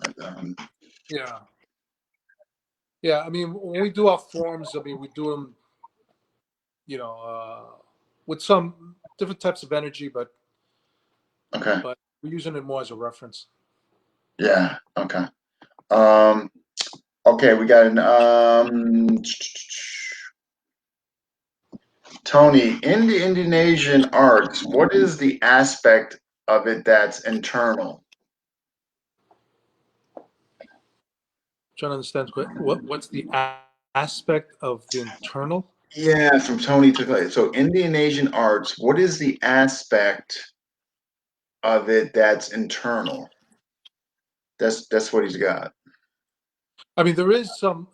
Yeah. Yeah, I mean, when we do our forms, I mean, we do them, with some different types of energy, but Okay. we're using it more as a reference. Yeah. Okay. Um, okay, we got an Tony, in the Indonesian arts, what is the aspect of it that's internal? Trying to understand what's the aspect of the internal. Yeah, from Tony to Clay. So in the Indonesian arts, what is the aspect of it that's internal? That's what he's got. I mean, there is some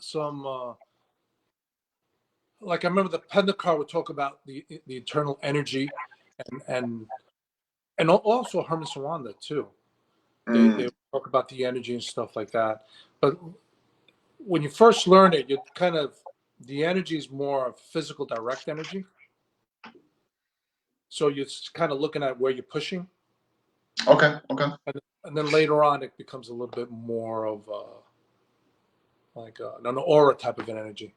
like I remember the Pendekar would talk about the internal energy, and also Herman Sawanda too. They Mm, would talk about the energy and stuff like that. But when you first learn it, you kind of the energy is more physical, direct energy. So you're kind of looking at where you're pushing, okay, okay, and then later on it becomes a little bit more of like an aura type of an energy.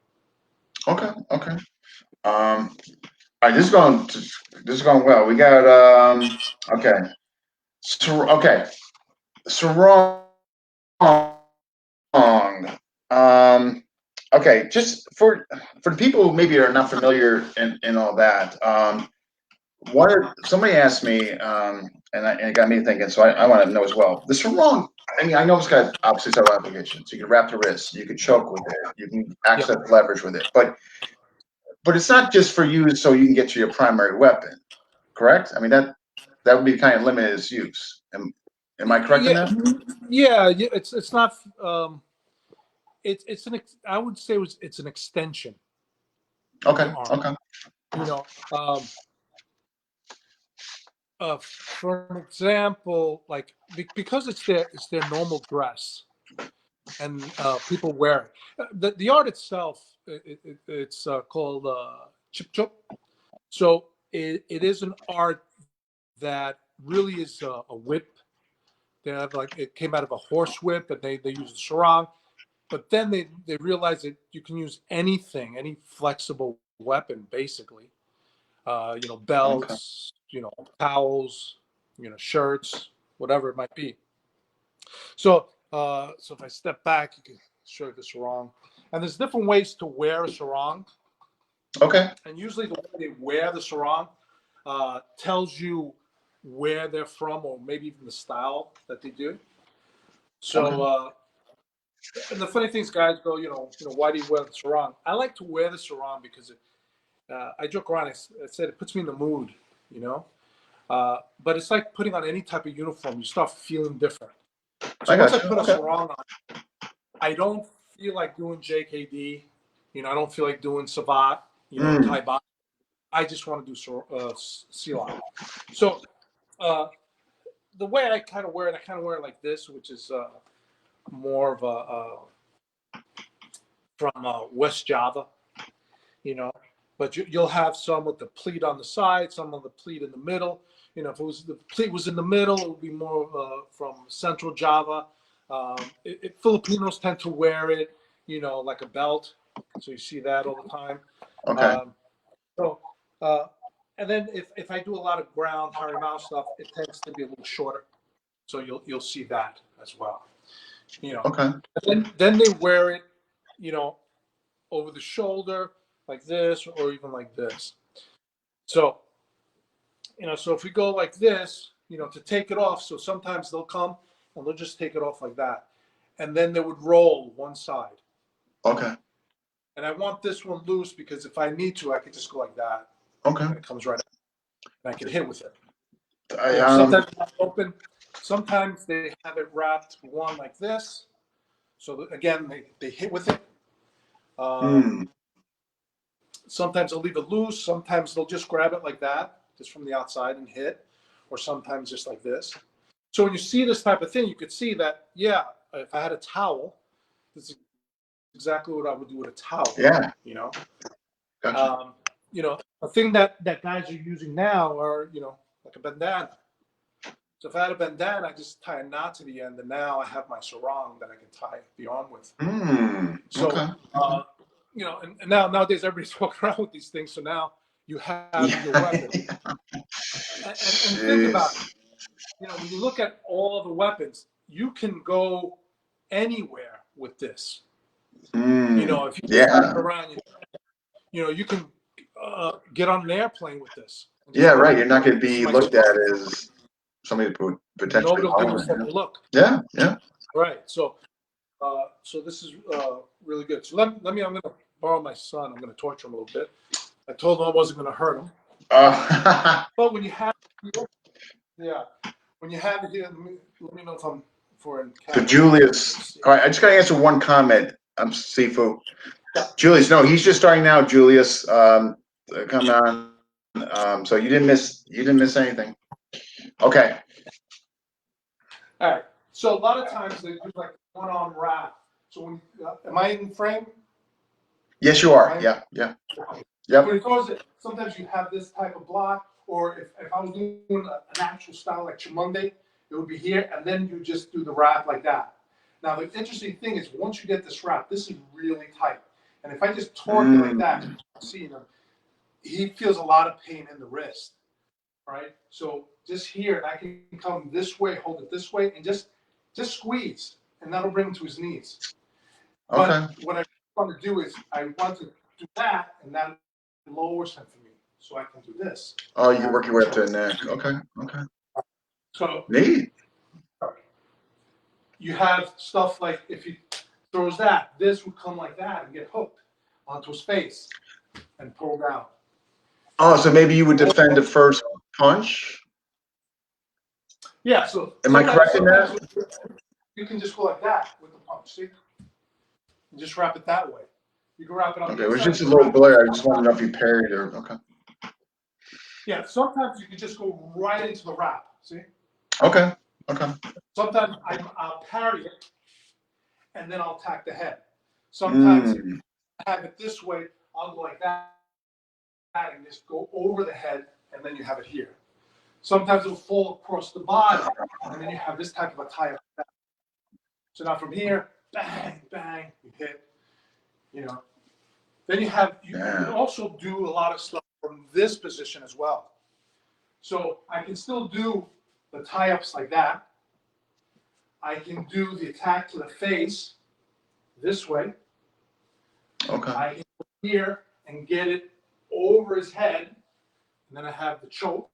okay, okay. All right, this is going well. We got okay. So okay. Sarong. Okay, just for the people who maybe are not familiar in all that, somebody asked me, and it got me thinking, so I want to know as well. The sarong, I mean, I know it's got obviously several applications. You can wrap the wrist, you can choke with it, you can Yeah. access leverage with it, but it's not just for you so you can get to your primary weapon, correct? I mean that would be kind of limited its use. Am I correct in Yeah, that? yeah. It's not. I would say it's an extension of the Okay, arm. okay, You know, um, for an example, like because it's their normal dress, and people wear it. The art itself, it's called chip chop. So it is an art that really is a whip. They have like it came out of a horse whip, and they use the sarong. But then they realized that you can use anything, any flexible weapon, basically. okay, Belts, towels, shirts, whatever it might be. So if I step back, you can show you the sarong. And there's different ways to wear a sarong. okay, And usually the way they wear the sarong tells you where they're from, or maybe even the style that they do. okay, So, and the funny thing is, guys go, why do you wear the sarong? I like to wear the sarong because I joke around. I said it puts me in the mood, you know. But it's like putting on any type of uniform. You start feeling different. So I once I got you. put a Okay, sarong on, I don't feel like doing JKD. I don't feel like doing Savat, mm, Thai box. I just want to do Silat. So the way I kind of wear it, I kind of wear it like this, which is more of a from West Java, you know. But you'll have some with the pleat on the side, some of the pleat in the middle. You know, if it was the pleat was in the middle, it would be more from Central Java. Filipinos tend to wear it, you know, like a belt. So you see that all the time. Okay. So, uh, and then if I do a lot of ground harimau stuff, it tends to be a little shorter. So you'll see that as well. You know, Okay. then they wear it, you know, over the shoulder like this, or even like this. So, you know, so if we go like this, you know, to take it off, so sometimes they'll come and they'll just take it off like that. And then they would roll one side. Okay. And I want this one loose because if I need to, I could just go like that. Okay. And it comes right up. And I can hit with it. I, You know, sometimes it's open. Sometimes they have it wrapped one like this. So again, they hit with it. Sometimes they'll leave it loose. Sometimes they'll just grab it like that, just from the outside and hit. Or sometimes just like this. So when you see this type of thing, you could see that, yeah, if I had a towel, this is exactly what I would do with a towel. Yeah. You know? Gotcha. You know, a thing that guys are using now are, you know, like a bandana. So if I had a bandana, I just tie a knot to the end, and now I have my sarong that I can tie the arm with. So, Okay. you know, and nowadays everybody's walking around with these things. So now you have your weapon. And think about it. You know, when you look at all of the weapons, you can go anywhere with this. You know, if you walk around, you know, you can get on an airplane with this. Yeah, right. You're not going to be looked at as somebody who potentially. Nobody will give you a second look. Yeah, yeah. Right. So, so this is really good. So let me. I'm going to borrow my son. I'm going to torture him a little bit. I told him I wasn't going to hurt him. But when you have, yeah, when you have it here, let me know if I'm for in camera. So Julius, all right. I just got to answer one comment. I'm Sifu. Yeah. Julius, no, he's just starting now. Julius, come on. So you didn't miss anything. Okay. All right. So a lot of times they do like one arm wrap. So when am I in frame? Yes, you are. Yeah, yeah. Yep. When he throws it, sometimes you have this type of block, or if I was doing an actual style like Chimunde, it would be here, and then you just do the wrap like that. Now the interesting thing is once you get this wrap, this is really tight, and if I just torque it like that, see him, he feels a lot of pain in the wrist, right? So just here, I can come this way, hold it this way, and just squeeze, and that'll bring him to his knees. Okay. But what I want to do is I want to do that, and that lowers him for me, so I can do this. Oh, you work your way up to the neck. Okay. Okay. So neat. You have stuff like if he throws that, this would come like that and get hooked onto his face and pull down. Oh, so maybe you would defend the first punch? Yeah. So am I correct in that? You can just go like that with the punch. See, and just wrap it that way. You can wrap it on. Okay, it was just a little blur. I just wanted to know if you parried or okay. Yeah, sometimes you can just go right into the wrap. See? Okay. Okay. Sometimes I'll parry it, and then I'll attack the head. Sometimes if I have it this way, I'll go like that and just go over the head, and then you have it here. Sometimes it'll fall across the body, and then you have this type of a tie up. So now from here, bang, bang, you hit. You know. Then you can also do a lot of stuff from this position as well. So I can still do the tie-ups like that. I can do the attack to the face this way. Okay. I can go here and get it over his head, and then I have the choke.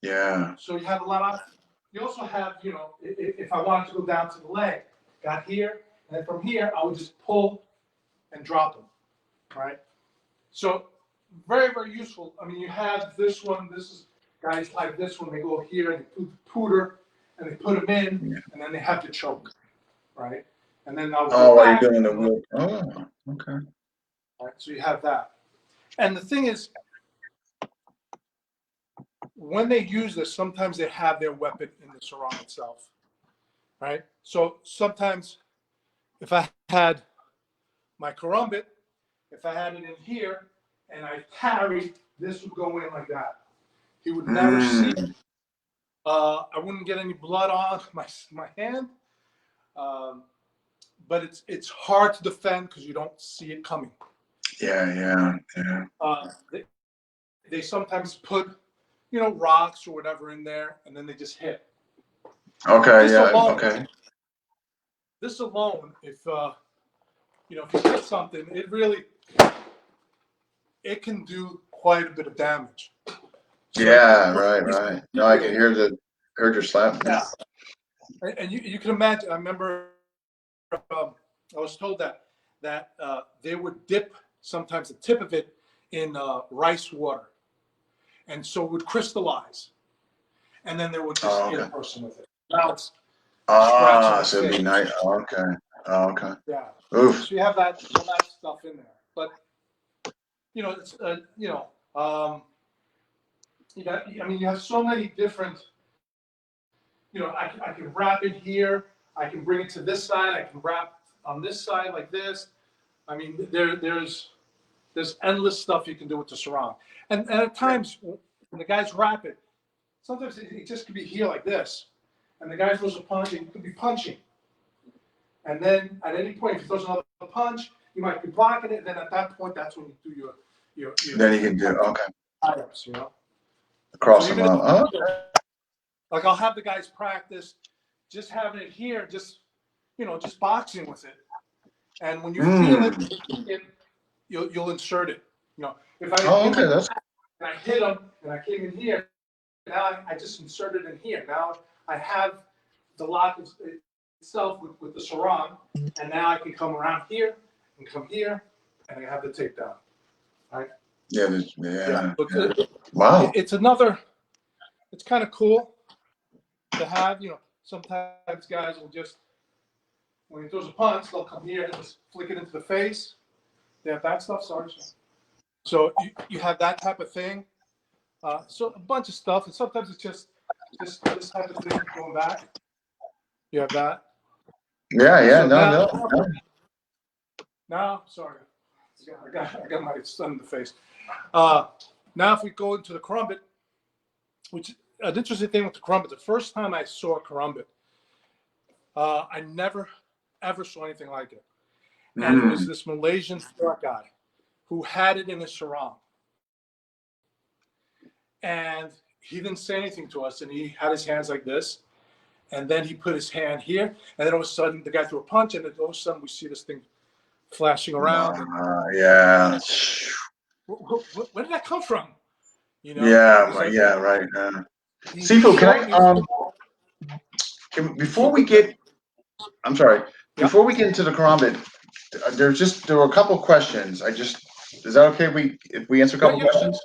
Yeah. So you have a lot of. You also have, you know, if I wanted to go down to the leg, got here, and then from here I would just pull and drop them. Right. So very, very useful. I mean, you have this one. This is guys like this one. They go here and they put the pooter and they put them in, and then they have to choke, right? And then I'll go back. You're doing the whip. Oh, okay. Right, so you have that, And the thing is, when they use this, sometimes they have their weapon in the sarong itself, right? So sometimes if I had my karambit, if I had it in here and I parried, this would go in like that. He would never see it. I wouldn't get any blood on my hand, but it's hard to defend because you don't see it coming. Yeah. They sometimes put, rocks or whatever in there, and then they just hit. Okay. This Yeah. alone, Okay. if if you hit something, it can do quite a bit of damage. So Yeah. Right. No, I can heard your slap. Yeah, and you can imagine. I remember I was told that they would dip sometimes the tip of it in rice water, and so it would crystallize, and then they would just hit a person with it. Now it's scratching the So it'd be face. nice. Okay. Okay. Yeah. Oof. So you have that stuff in there, but it's you have so many different. I can wrap it here. I can bring it to this side. I can wrap on this side like this. I mean, there's endless stuff you can do with the sarong. And at times, when the guys wrap it, sometimes it just could be here like this. And the guy throws a punch, and you could be punching. And then at any point, if he throws another punch, you might be blocking it. And then at that point, that's when you do your Then you can do items, cross so them out. Oh, like I'll have the guys practice just having it here, just boxing with it. And when you feel it, you'll insert it. If I hit him and I came in here, now I just inserted in here. Now I have the lock itself with the sarong, and now I can come around here and come here, and I have the takedown. Right? Yeah. Wow. It's kind of cool to have. Sometimes guys will just, when he throws a punch, they'll come here and just flick it into the face. They have that stuff. Sorry. So you have that type of thing. So a bunch of stuff, and sometimes it's just this type of thing going back. You have that. Yeah. So now, sorry, I got my son in the face. Now, if we go into the karambit, which an interesting thing with the karambit, the first time I saw a karambit, I never ever saw anything like it. And it was this Malaysian guy who had it in his sarong. And he didn't say anything to us, and he had his hands like this. And then he put his hand here, and then all of a sudden the guy threw a punch, and then all of a sudden we see this thing flashing around. Yeah. Where did that come from? Yeah, right. Sifu, before we get, I'm sorry, before we get into the karambit, there were a couple questions. Is that okay if we answer a couple questions?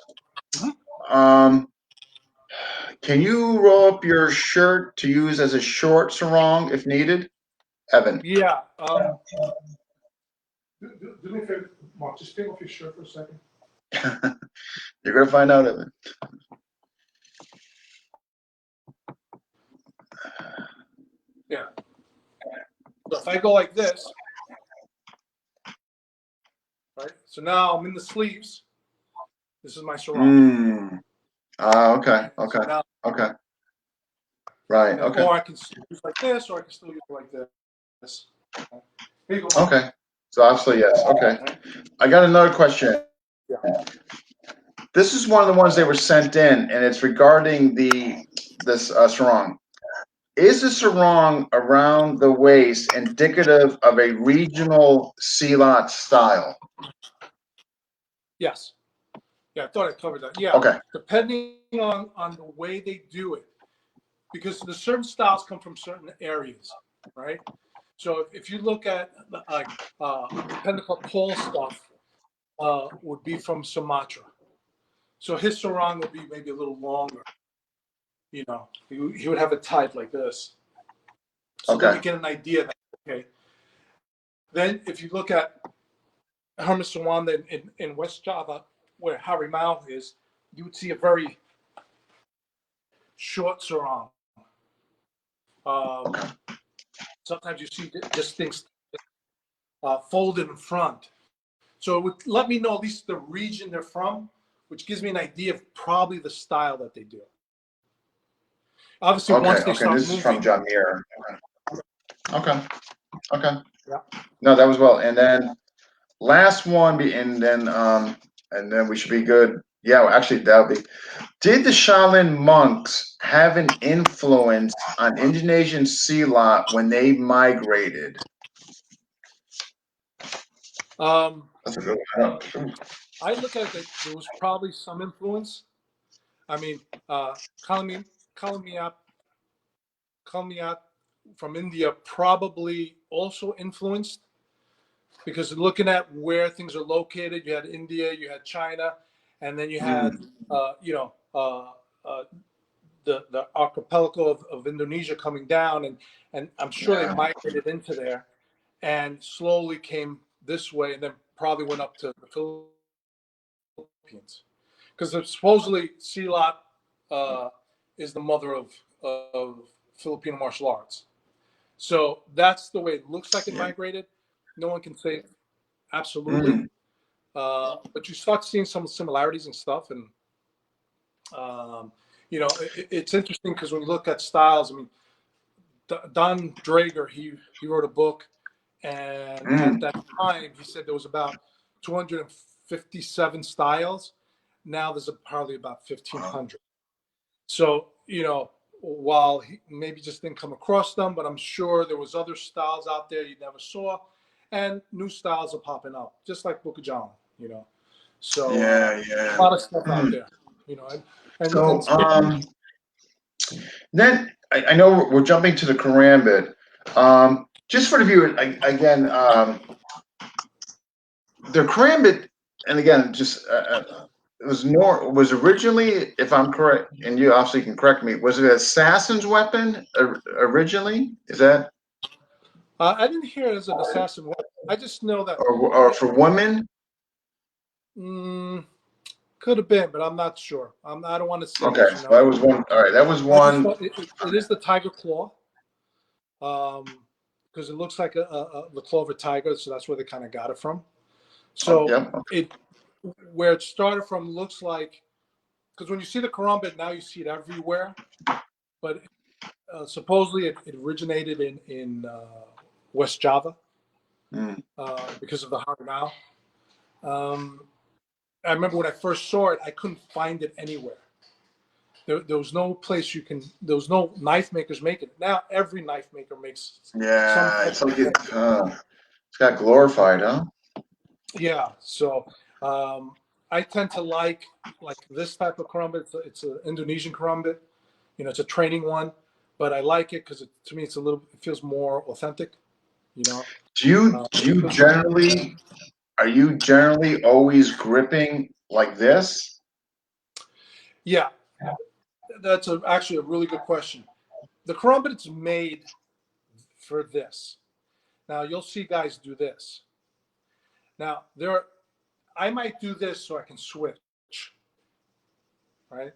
Can you roll up your shirt to use as a short sarong if needed? Evan. Yeah. Do me a favor, Mark, just take off your shirt for a second. You're going to find out, Evan. Yeah. So if I go like this, right? So now I'm in the sleeves. This is my sarong. Okay. Right. Okay. Or I can use like this, or I can still use like this. Here you go. Okay. So obviously, yes. Okay. I got another question. Yeah. This is one of the ones they were sent in, and it's regarding this sarong. Is the sarong around the waist indicative of a regional Silat style? Yes. Yeah, I thought I covered that. Yeah. Okay. Depending on the way they do it, because the certain styles come from certain areas, right? So if you look at like Pentacle Pole stuff, would be from Sumatra. So his sarong would be maybe a little longer. He would have it tied like this. So then you get an idea that, okay. Then if you look at Hermes Sawanda in West Java, where Harry Mao is, you would see a very short sarong. Okay. Sometimes you see just things folded in front. So it would let me know at least the region they're from, which gives me an idea of probably the style that they do. Obviously, Okay. once they Okay. start This is from moving, Jamir. Okay. Okay. yeah. No, that was well. And then last one, and then we should be good. Yeah, well, actually, that'll be. Did the Shaolin monks have an influence on Indonesian Silat when they migrated? That's a good one. I look at it that there was probably some influence. I mean, Kalamiap from India probably also influenced, because looking at where things are located, you had India, you had China, and then you had the archipelago of Indonesia coming down, and I'm sure they Yeah. migrated into there and slowly came this way, and then probably went up to the Philippines, because supposedly Silat is the mother of Filipino martial arts. So that's the way it looks like it Yeah. migrated. No one can say absolutely, Mm. but you start seeing some similarities and stuff, and it's interesting because when you look at styles, I mean, Don Drager, he wrote a book, and at Mm. that time he said there was about 257 styles. Now there's probably about Wow. 1,500. So while he maybe just didn't come across them, but I'm sure there was other styles out there you never saw, and new styles are popping up, just like Book of John. So Yeah, a yeah. lot of stuff out Mm. there. And So, speaking, then I know we're jumping to the karambit. Just for the viewer, again, the karambit, and again, just it was originally, if I'm correct, and you obviously can correct me, was it an assassin's weapon originally? Is that I didn't hear it as an assassin weapon. I just know that or for women? mm, could have been, but I'm not sure. I don't want to say Okay, yes or so no. that was one. All right, that was I just one. know it is the tiger claw, because it looks like the claw of a tiger, so that's where they kind of got it from. Oh, So yep. it where it started from looks like, because when you see the karambit now, you see it everywhere, but supposedly it originated in West Java, Mm. because of the Harimau. Um, I remember when I first saw it, I couldn't find it anywhere. There was no place there was no knife makers making it. Now every knife maker makes some Yeah, type it's like of. it's got glorified, huh? Yeah. So I tend to like this type of karambit. It's an Indonesian karambit. It's a training one, but I like it because to me it feels more authentic. You know. Do you Uh, do you generally are you generally always gripping like this? yeah, that's actually a really good question. The karambit is made for this. Now you'll see guys do this. Now I might do this so I can switch, right?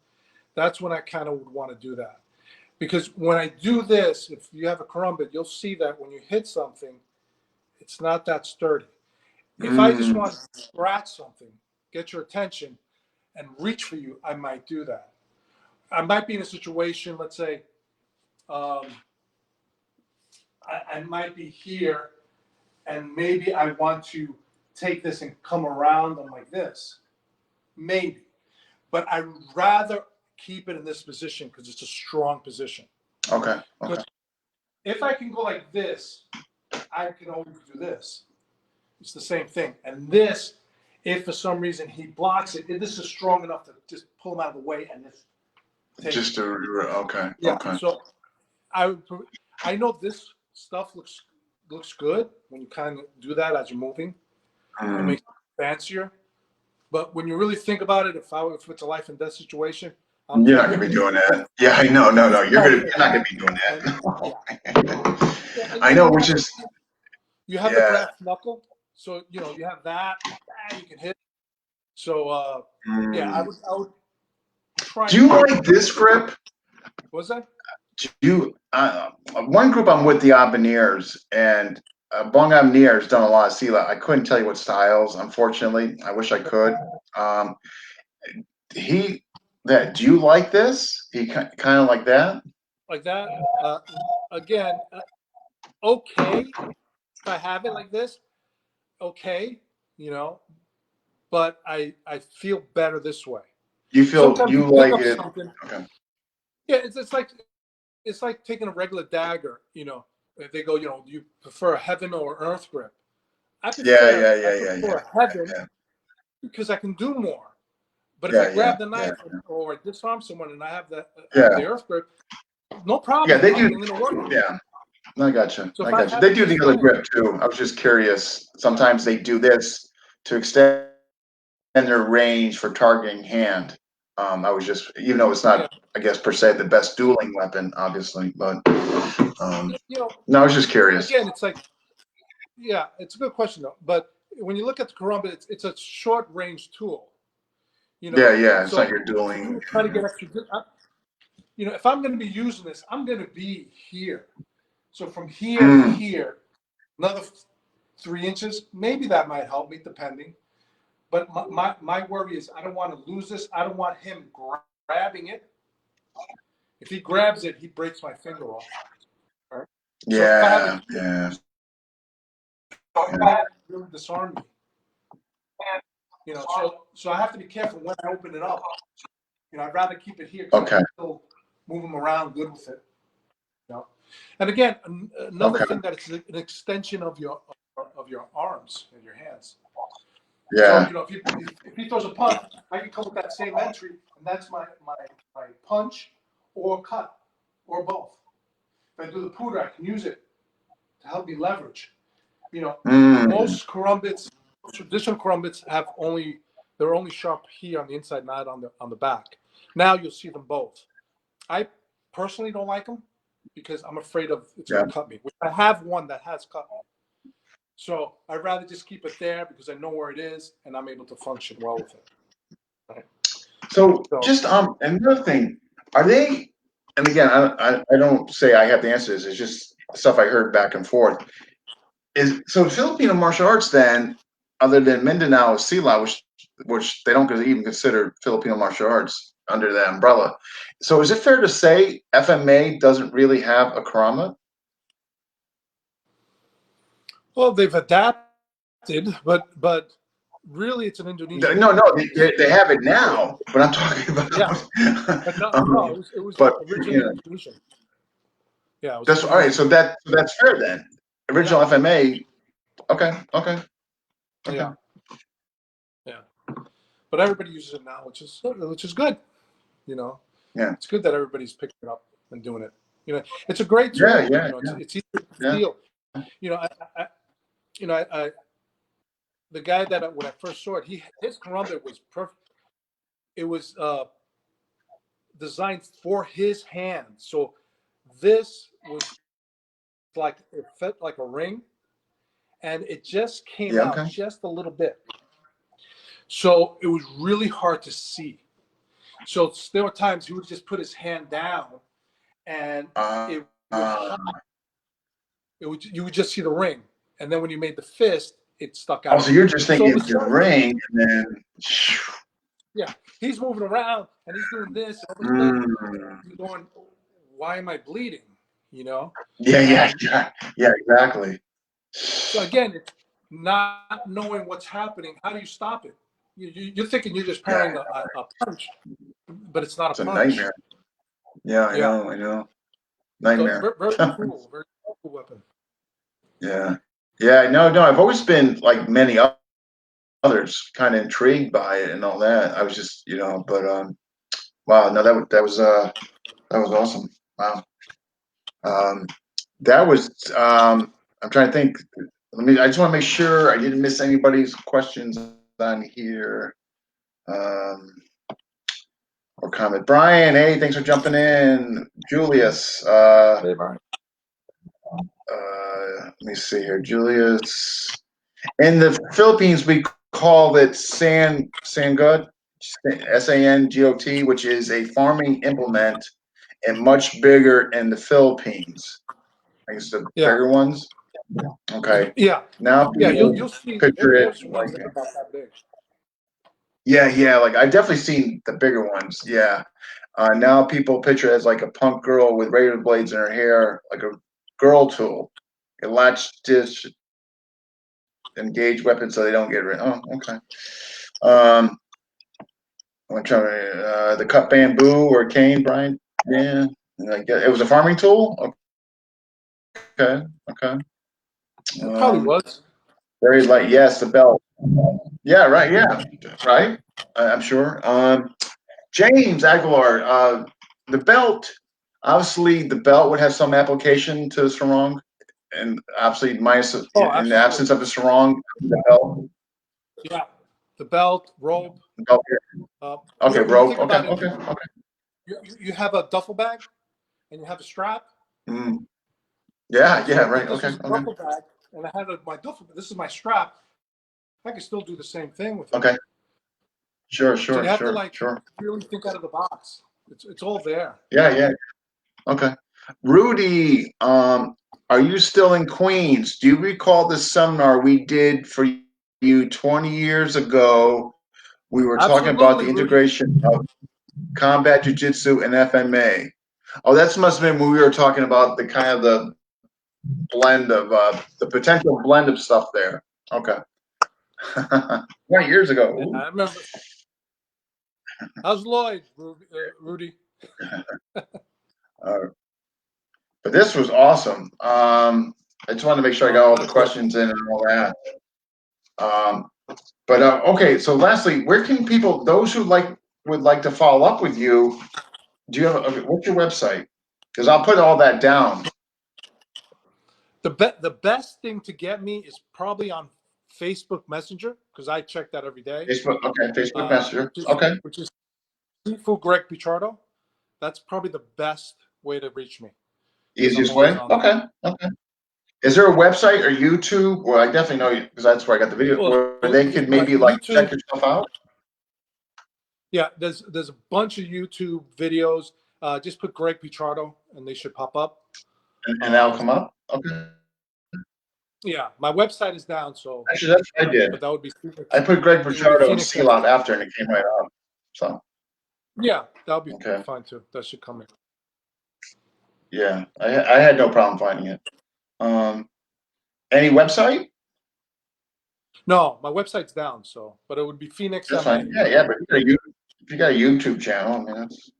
That's when I kind of would want to do that. Because when I do this, if you have a karambit, you'll see that when you hit something, it's not that sturdy. If I just Mm. want to scratch something, get your attention, and reach for you, I might do that. I might be in a situation, let's say, um, I might be here, and maybe I want to take this and come around them like this. Maybe. But I'd rather keep it in this position because it's a strong position. Okay. Okay. Because if I can go like this, I can always do this. It's the same thing. And this, if for some reason he blocks it, this is strong enough to just pull him out of the way and just take Just it. to okay. Yeah. Okay. So I know this stuff looks good when you kind of do that as you're moving. It Mm. makes it fancier. But when you really think about it, if it's a life and death situation, I'm You're not taking gonna be this doing that. Yeah, I know. No, no. out of You're the not gonna back, be doing and yeah. that. Yeah, I and know, you which have is the yeah. brass knuckle, so you have that. You can hit. So yeah, I would try Do you not like to. this grip? What was that? Do you, one group I'm with the Abonniers, and Bong Abonnier's done a lot of Silat. I couldn't tell you what styles, unfortunately. I wish I could. Um, he that do you like this? He kind of like that? Like that. Again, okay. If I have it like this, okay, you know. But I feel better this way. You feel Sometimes you you pick like up it? something. Okay. Yeah, it's like taking a regular dagger. You know, if they go, you know, do you prefer a heaven or earth grip? I Yeah, prefer yeah, I yeah, yeah, yeah, prefer a heaven yeah, because I can do more. But if I yeah, yeah, grab the yeah, knife or I disarm someone and I have the yeah, earth grip, no yeah. problem. They I'm do. going to work it. Yeah, I gotcha. So I if I gotcha. have They it do the this other way, grip too. I was just curious. Sometimes they do this to extend their range for targeting hand. I was just, even though it's yeah, not, I guess per se the best dueling weapon, obviously, but you know, no, I was just curious. again, it's like, yeah, it's a good question though. But when you look at the karamba, it's a short range tool. You Yeah, know, yeah, it's not so your for me dueling. to try to get extra, you know, if I'm going to be using this, I'm going to be here. So from here to Mm, here, another 3 inches, maybe that might help me, depending. But my worry is I don't want to lose this. I don't want him grabbing it. If he grabs it, he breaks my finger off. Right? So if I have a yeah, yeah, he yeah. can't really disarm me. You know, so I have to be careful when I open it up. You know, I'd rather keep it here because I Okay, can still move him around good with it. You know? And again, another okay, thing that it's an extension of your arms and your hands. So yeah, you know, if he throws a punch, I can come with that same entry, and that's my punch or cut or both. If I do the pooter, I can use it to help me leverage. You know, mm, most karumbits, traditional karumbits they're only sharp here on the inside, not on the back. Now you'll see them both. I personally don't like them because I'm afraid of it's yeah. going to cut me. I have one that has cut me. So I'd rather just keep it there because I know where it is and I'm able to function well with it. Right. So So just another thing, are they? And again, I don't say I have the answers. It's just stuff I heard back and forth. Is so Filipino martial arts then, other than Mindanao, Silat, which they don't even consider Filipino martial arts under that umbrella. So is it fair to say FMA doesn't really have a karama? well, they've adapted, but really it's an Indonesian No, no, they have it tool. now, but I'm talking Yeah, about. but no, it was But originally Indonesian. Yeah, it was that's all right. So Indonesian. that's fair then. Yeah, Original FMA. Okay, okay, okay. yeah, yeah. But everybody uses it now, which is good. You know, Yeah, it's good that everybody's picking it up and doing it. You know, it's a great yeah, tool. yeah, You know, yeah, it's easy to yeah. feel. You know, I you know, the guy that when I first saw it, his karambit was perfect. It was designed for his hand. So this was like it felt like a ring, and it just came Yeah, out okay. just a little bit. So it was really hard to see. So there were times he would just put his hand down, and Uh, it would uh, hide. You would just see the ring, and then when you made the fist, it stuck oh, so out. you're just So thinking it was the starting to, ring, and then. yeah, he's moving around and he's doing this, and all of a sudden Mm, he's going, "Why am I bleeding?" You know, yeah, yeah, and yeah, yeah, exactly. so again, it's not knowing what's happening. How do you stop it? You're thinking you're just Yeah, parrying a punch, but it's not a it's a punch. nightmare. Yeah, Yeah, I know. so Nightmare. very cool, very cool weapon. Yeah, yeah, no, no. I've always been like many others, kind of intrigued by it and all that. I was just, but wow, no, that was awesome. Wow. Um, that was. I'm trying to think. I just want to make sure I didn't miss anybody's questions on here. Um, or comment. Brian, hey, thanks for jumping in. Julius, Hey, Brian. let me see here. Julius, in the Philippines, we call it Sangot, Sangot, which is a farming implement and much bigger in the Philippines. I guess the Yeah. bigger ones. Okay. Yeah. Now Yeah. people You'll see. picture it There's like, ones that are about that big. yeah. Like I've definitely seen the bigger ones. Yeah. Now people picture it as like a punk girl with razor blades in her hair, like a girl tool. A latch dish, engage weapons so they don't get rid. Oh, okay. Um, I'm trying to the cut bamboo or cane, Brian. Yeah, like it was a farming tool. Okay, okay. It probably Um, was. very light. Yes, the belt. Yeah, right. Yeah, right. I'm sure. James Aguilar, the belt. Obviously, the belt would have some application to the sarong, and obviously, minus Oh, in the absence absolutely. of the sarong, the belt. Yeah. The belt, rope. The belt. Okay, When you rope. think Okay, about it, okay, okay. you have a duffel bag and you have a strap. Mm. Yeah, yeah, So right. if this Okay, was a okay, duffel bag and I had my duffel, this is my strap. I can still do the same thing with it. okay. Sure, So you sure, have to sure, like sure. really think out of the box. It's all there. Yeah, yeah. Okay. Rudy, are you still in Queens? Do you recall the seminar we did for you 20 years ago? We were talking about Absolutely, the Rudy. integration of combat jiu-jitsu and FMA. Oh, that must have been when we were talking about the kind of the blend of the potential blend of stuff there. Okay. 20 years ago. Yeah, Ooh. I remember. How's Lloyd, Rudy? Uh, but this was awesome. I just wanted to make sure I got Oh, all the that's good. questions in and all that. Um, but okay, so lastly, where can people, those who would like to follow up with you, do you have, okay, what's your website? Because I'll put all that down. The best thing to get me is probably on Facebook Messenger because I check that every day. Facebook, okay, Facebook Messenger. Which is Okay, Seafood Greg Pichardo. That's probably the best way to reach me because I'm easiest always way. on there. Okay, okay. Is there a website or YouTube? Well, I definitely know you because that's where I got the video Well, where they could like maybe like check YouTube, your stuff out yeah. There's a bunch of YouTube videos. Just put Greg Pichardo and they should pop up. and that'll come Um, up. Okay. yeah, my website is down, so Actually, that's what I did. but that would be I put Greg it would be Pichardo and Phoenix. Silat after, and it came right up. So Yeah, that would be okay, fine too. That should come in. yeah, I had no problem finding it. Any website? No, my website's down, so but it would be Phoenix That's MA. fine. Yeah, yeah, but if you got a YouTube channel, I mean, that's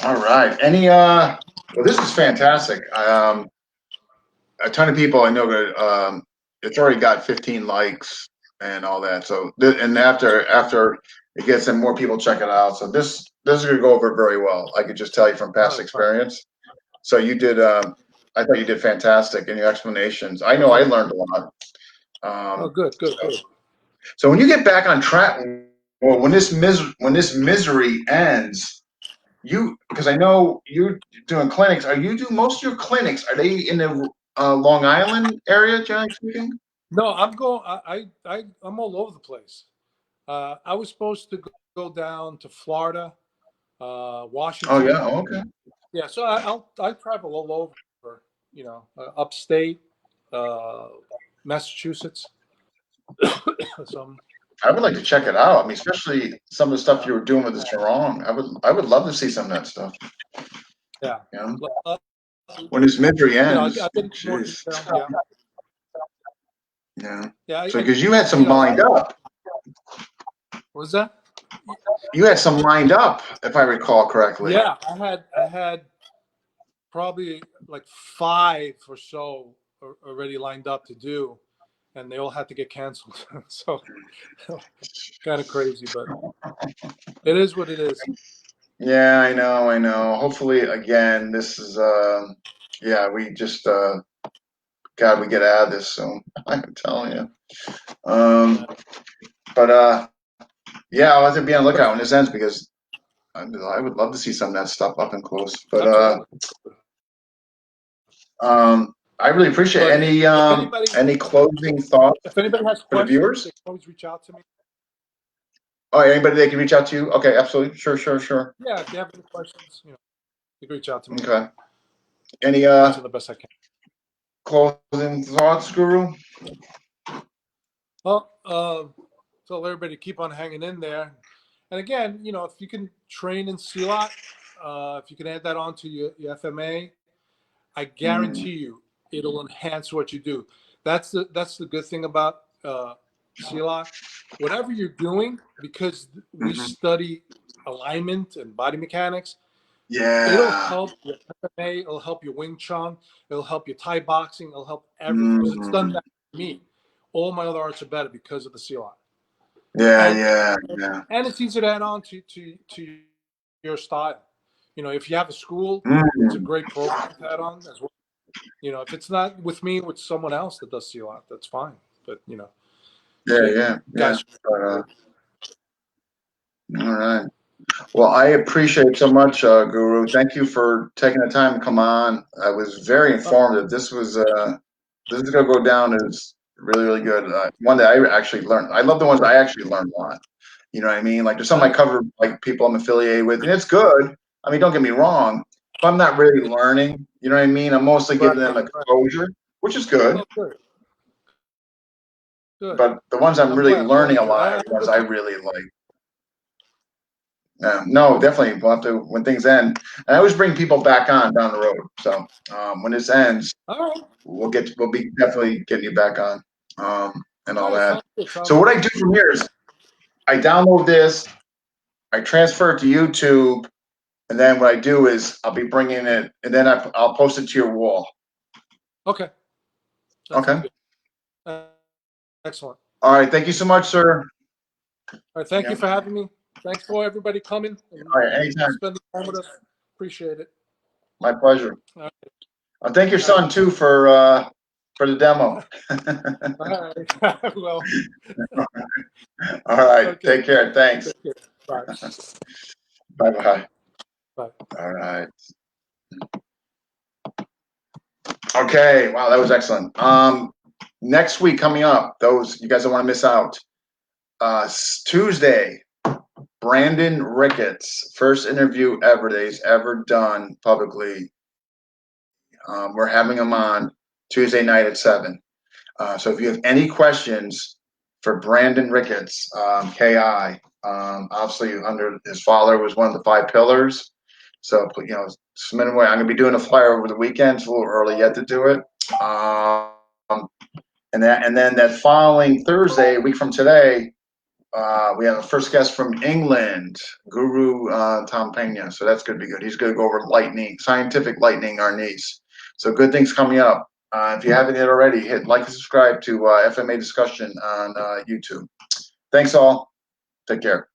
all right. Any well, this is fantastic. A ton of people I know that it's already got 15 likes and all that. So and after it gets in, more people check it out. So this is gonna go over very well. I could just tell you from Oh, past that's fine. experience. So you did. I thought you did fantastic in your explanations. I know I Oh, learned a lot. oh, Um, good, good, so good. So when you get back on track, well, when this misery ends, you because I know you're doing clinics. Are you do most of your clinics? Are they in the Long Island area, generally speaking? No, I'm going. I'm all over the place. I was supposed to go down to Florida, Oh Washington. yeah, okay. Yeah, so I travel all over. You know, upstate, uh, Massachusetts. So I would like to check it out. I mean, especially some of the stuff yeah, you were doing with the sarong. I would love to see some of that stuff. yeah. You know, Uh, when this misery you know, ends, I'll get into more jeez. detail. Yeah, Yeah. yeah. So because you had You some know, lined up, what was that? you had some lined up, if I recall correctly. Yeah, I had probably like five or so already lined up to do, and they all had to get canceled. So kind of crazy, but it is what it is. Yeah, I know, I know. Hopefully, again, this is yeah, we just God, we get out of this soon. I'm telling you. Yeah, Um, but yeah, I'll have to be on the but lookout when this ends because I would love to see some of that stuff up and close. But absolutely. um, I really appreciate But it. if Any closing thoughts anybody has for the questions, viewers? they can always reach out to me. Oh, anybody they can reach out to you? Okay, absolutely. Sure. Yeah, if you have any questions, you can reach out to me. Okay. Any Answer the best I can. closing thoughts, Guru? Well, tell everybody to keep on hanging in there. And again, if you can train in Silat, if you can add that onto your FMA, I Mm, guarantee you it'll enhance what you do. That's the good thing about Silat. Whatever you're doing, because we hmm. study alignment and body mechanics, it'll Yeah. help your MMA, it'll help your Wing Chun, it'll help your Thai boxing, it'll help everything because it's done Mm, that for me. All my other arts are better because of the Silat. yeah, And yeah, yeah. and it's easy to add on to your style. If you have a school, it's a Mm, great program to add on as well. If it's not with me, with someone else that does Silat, that's fine. But you yeah. guys, Uh, all right. Well, I appreciate it so much, Guru. Thank you for taking the time to come on. I was very informative. This is gonna go down as really good. One that I actually learned. I love the ones that I actually learned a lot. You know what I mean? Like there's some I cover like people I'm affiliated with, and it's good. I mean, don't get me wrong. If I'm not really learning, you know what I mean? I'm mostly right, giving them right. exposure, which is good. Oh, good, good. But the ones I'm I'm really glad. learning a Good. lot I are had the a ones good I time. really like. No, definitely. We'll have to when things end. And I always bring people back on down the road. So when this ends, All right, we'll be definitely getting you back on and all all right. that. Sounds good. Sounds So what good. I do from here is I download this, I transfer it to YouTube, and then what I do is I'll be bringing it, and then I'll post it to your wall. Okay, that sounds Okay. good. Excellent. All right. Thank you so much, sir. All right. Thank Yeah. you for having me. Thanks for everybody coming and All right. Anytime. spending time with us. Appreciate it. My pleasure. All right. Thank your All right. son too for the demo. All right. Well, All right. okay. Take care. Thanks. Take care. Bye. Bye bye. Bye. All right. Okay. Wow, that was excellent. Next week coming up, those you guys don't want to miss out. Tuesday, Brandon Ricketts, first interview ever that he's ever done publicly. We're having him on Tuesday night at 7. So if you have any questions for Brandon Ricketts, KI, obviously under his father was one of the 5 pillars. So submit away. I'm gonna be doing a flyer over the weekend. It's a little early yet to do it. And then that following Thursday, a week from today, we have a first guest from England, Guru Tom Pena. So that's going to be good. He's going to go over lightning, scientific lightning our knees. So good things coming up. If you haven't yet already, hit like and subscribe to FMA Discussion on YouTube. Thanks all. Take care.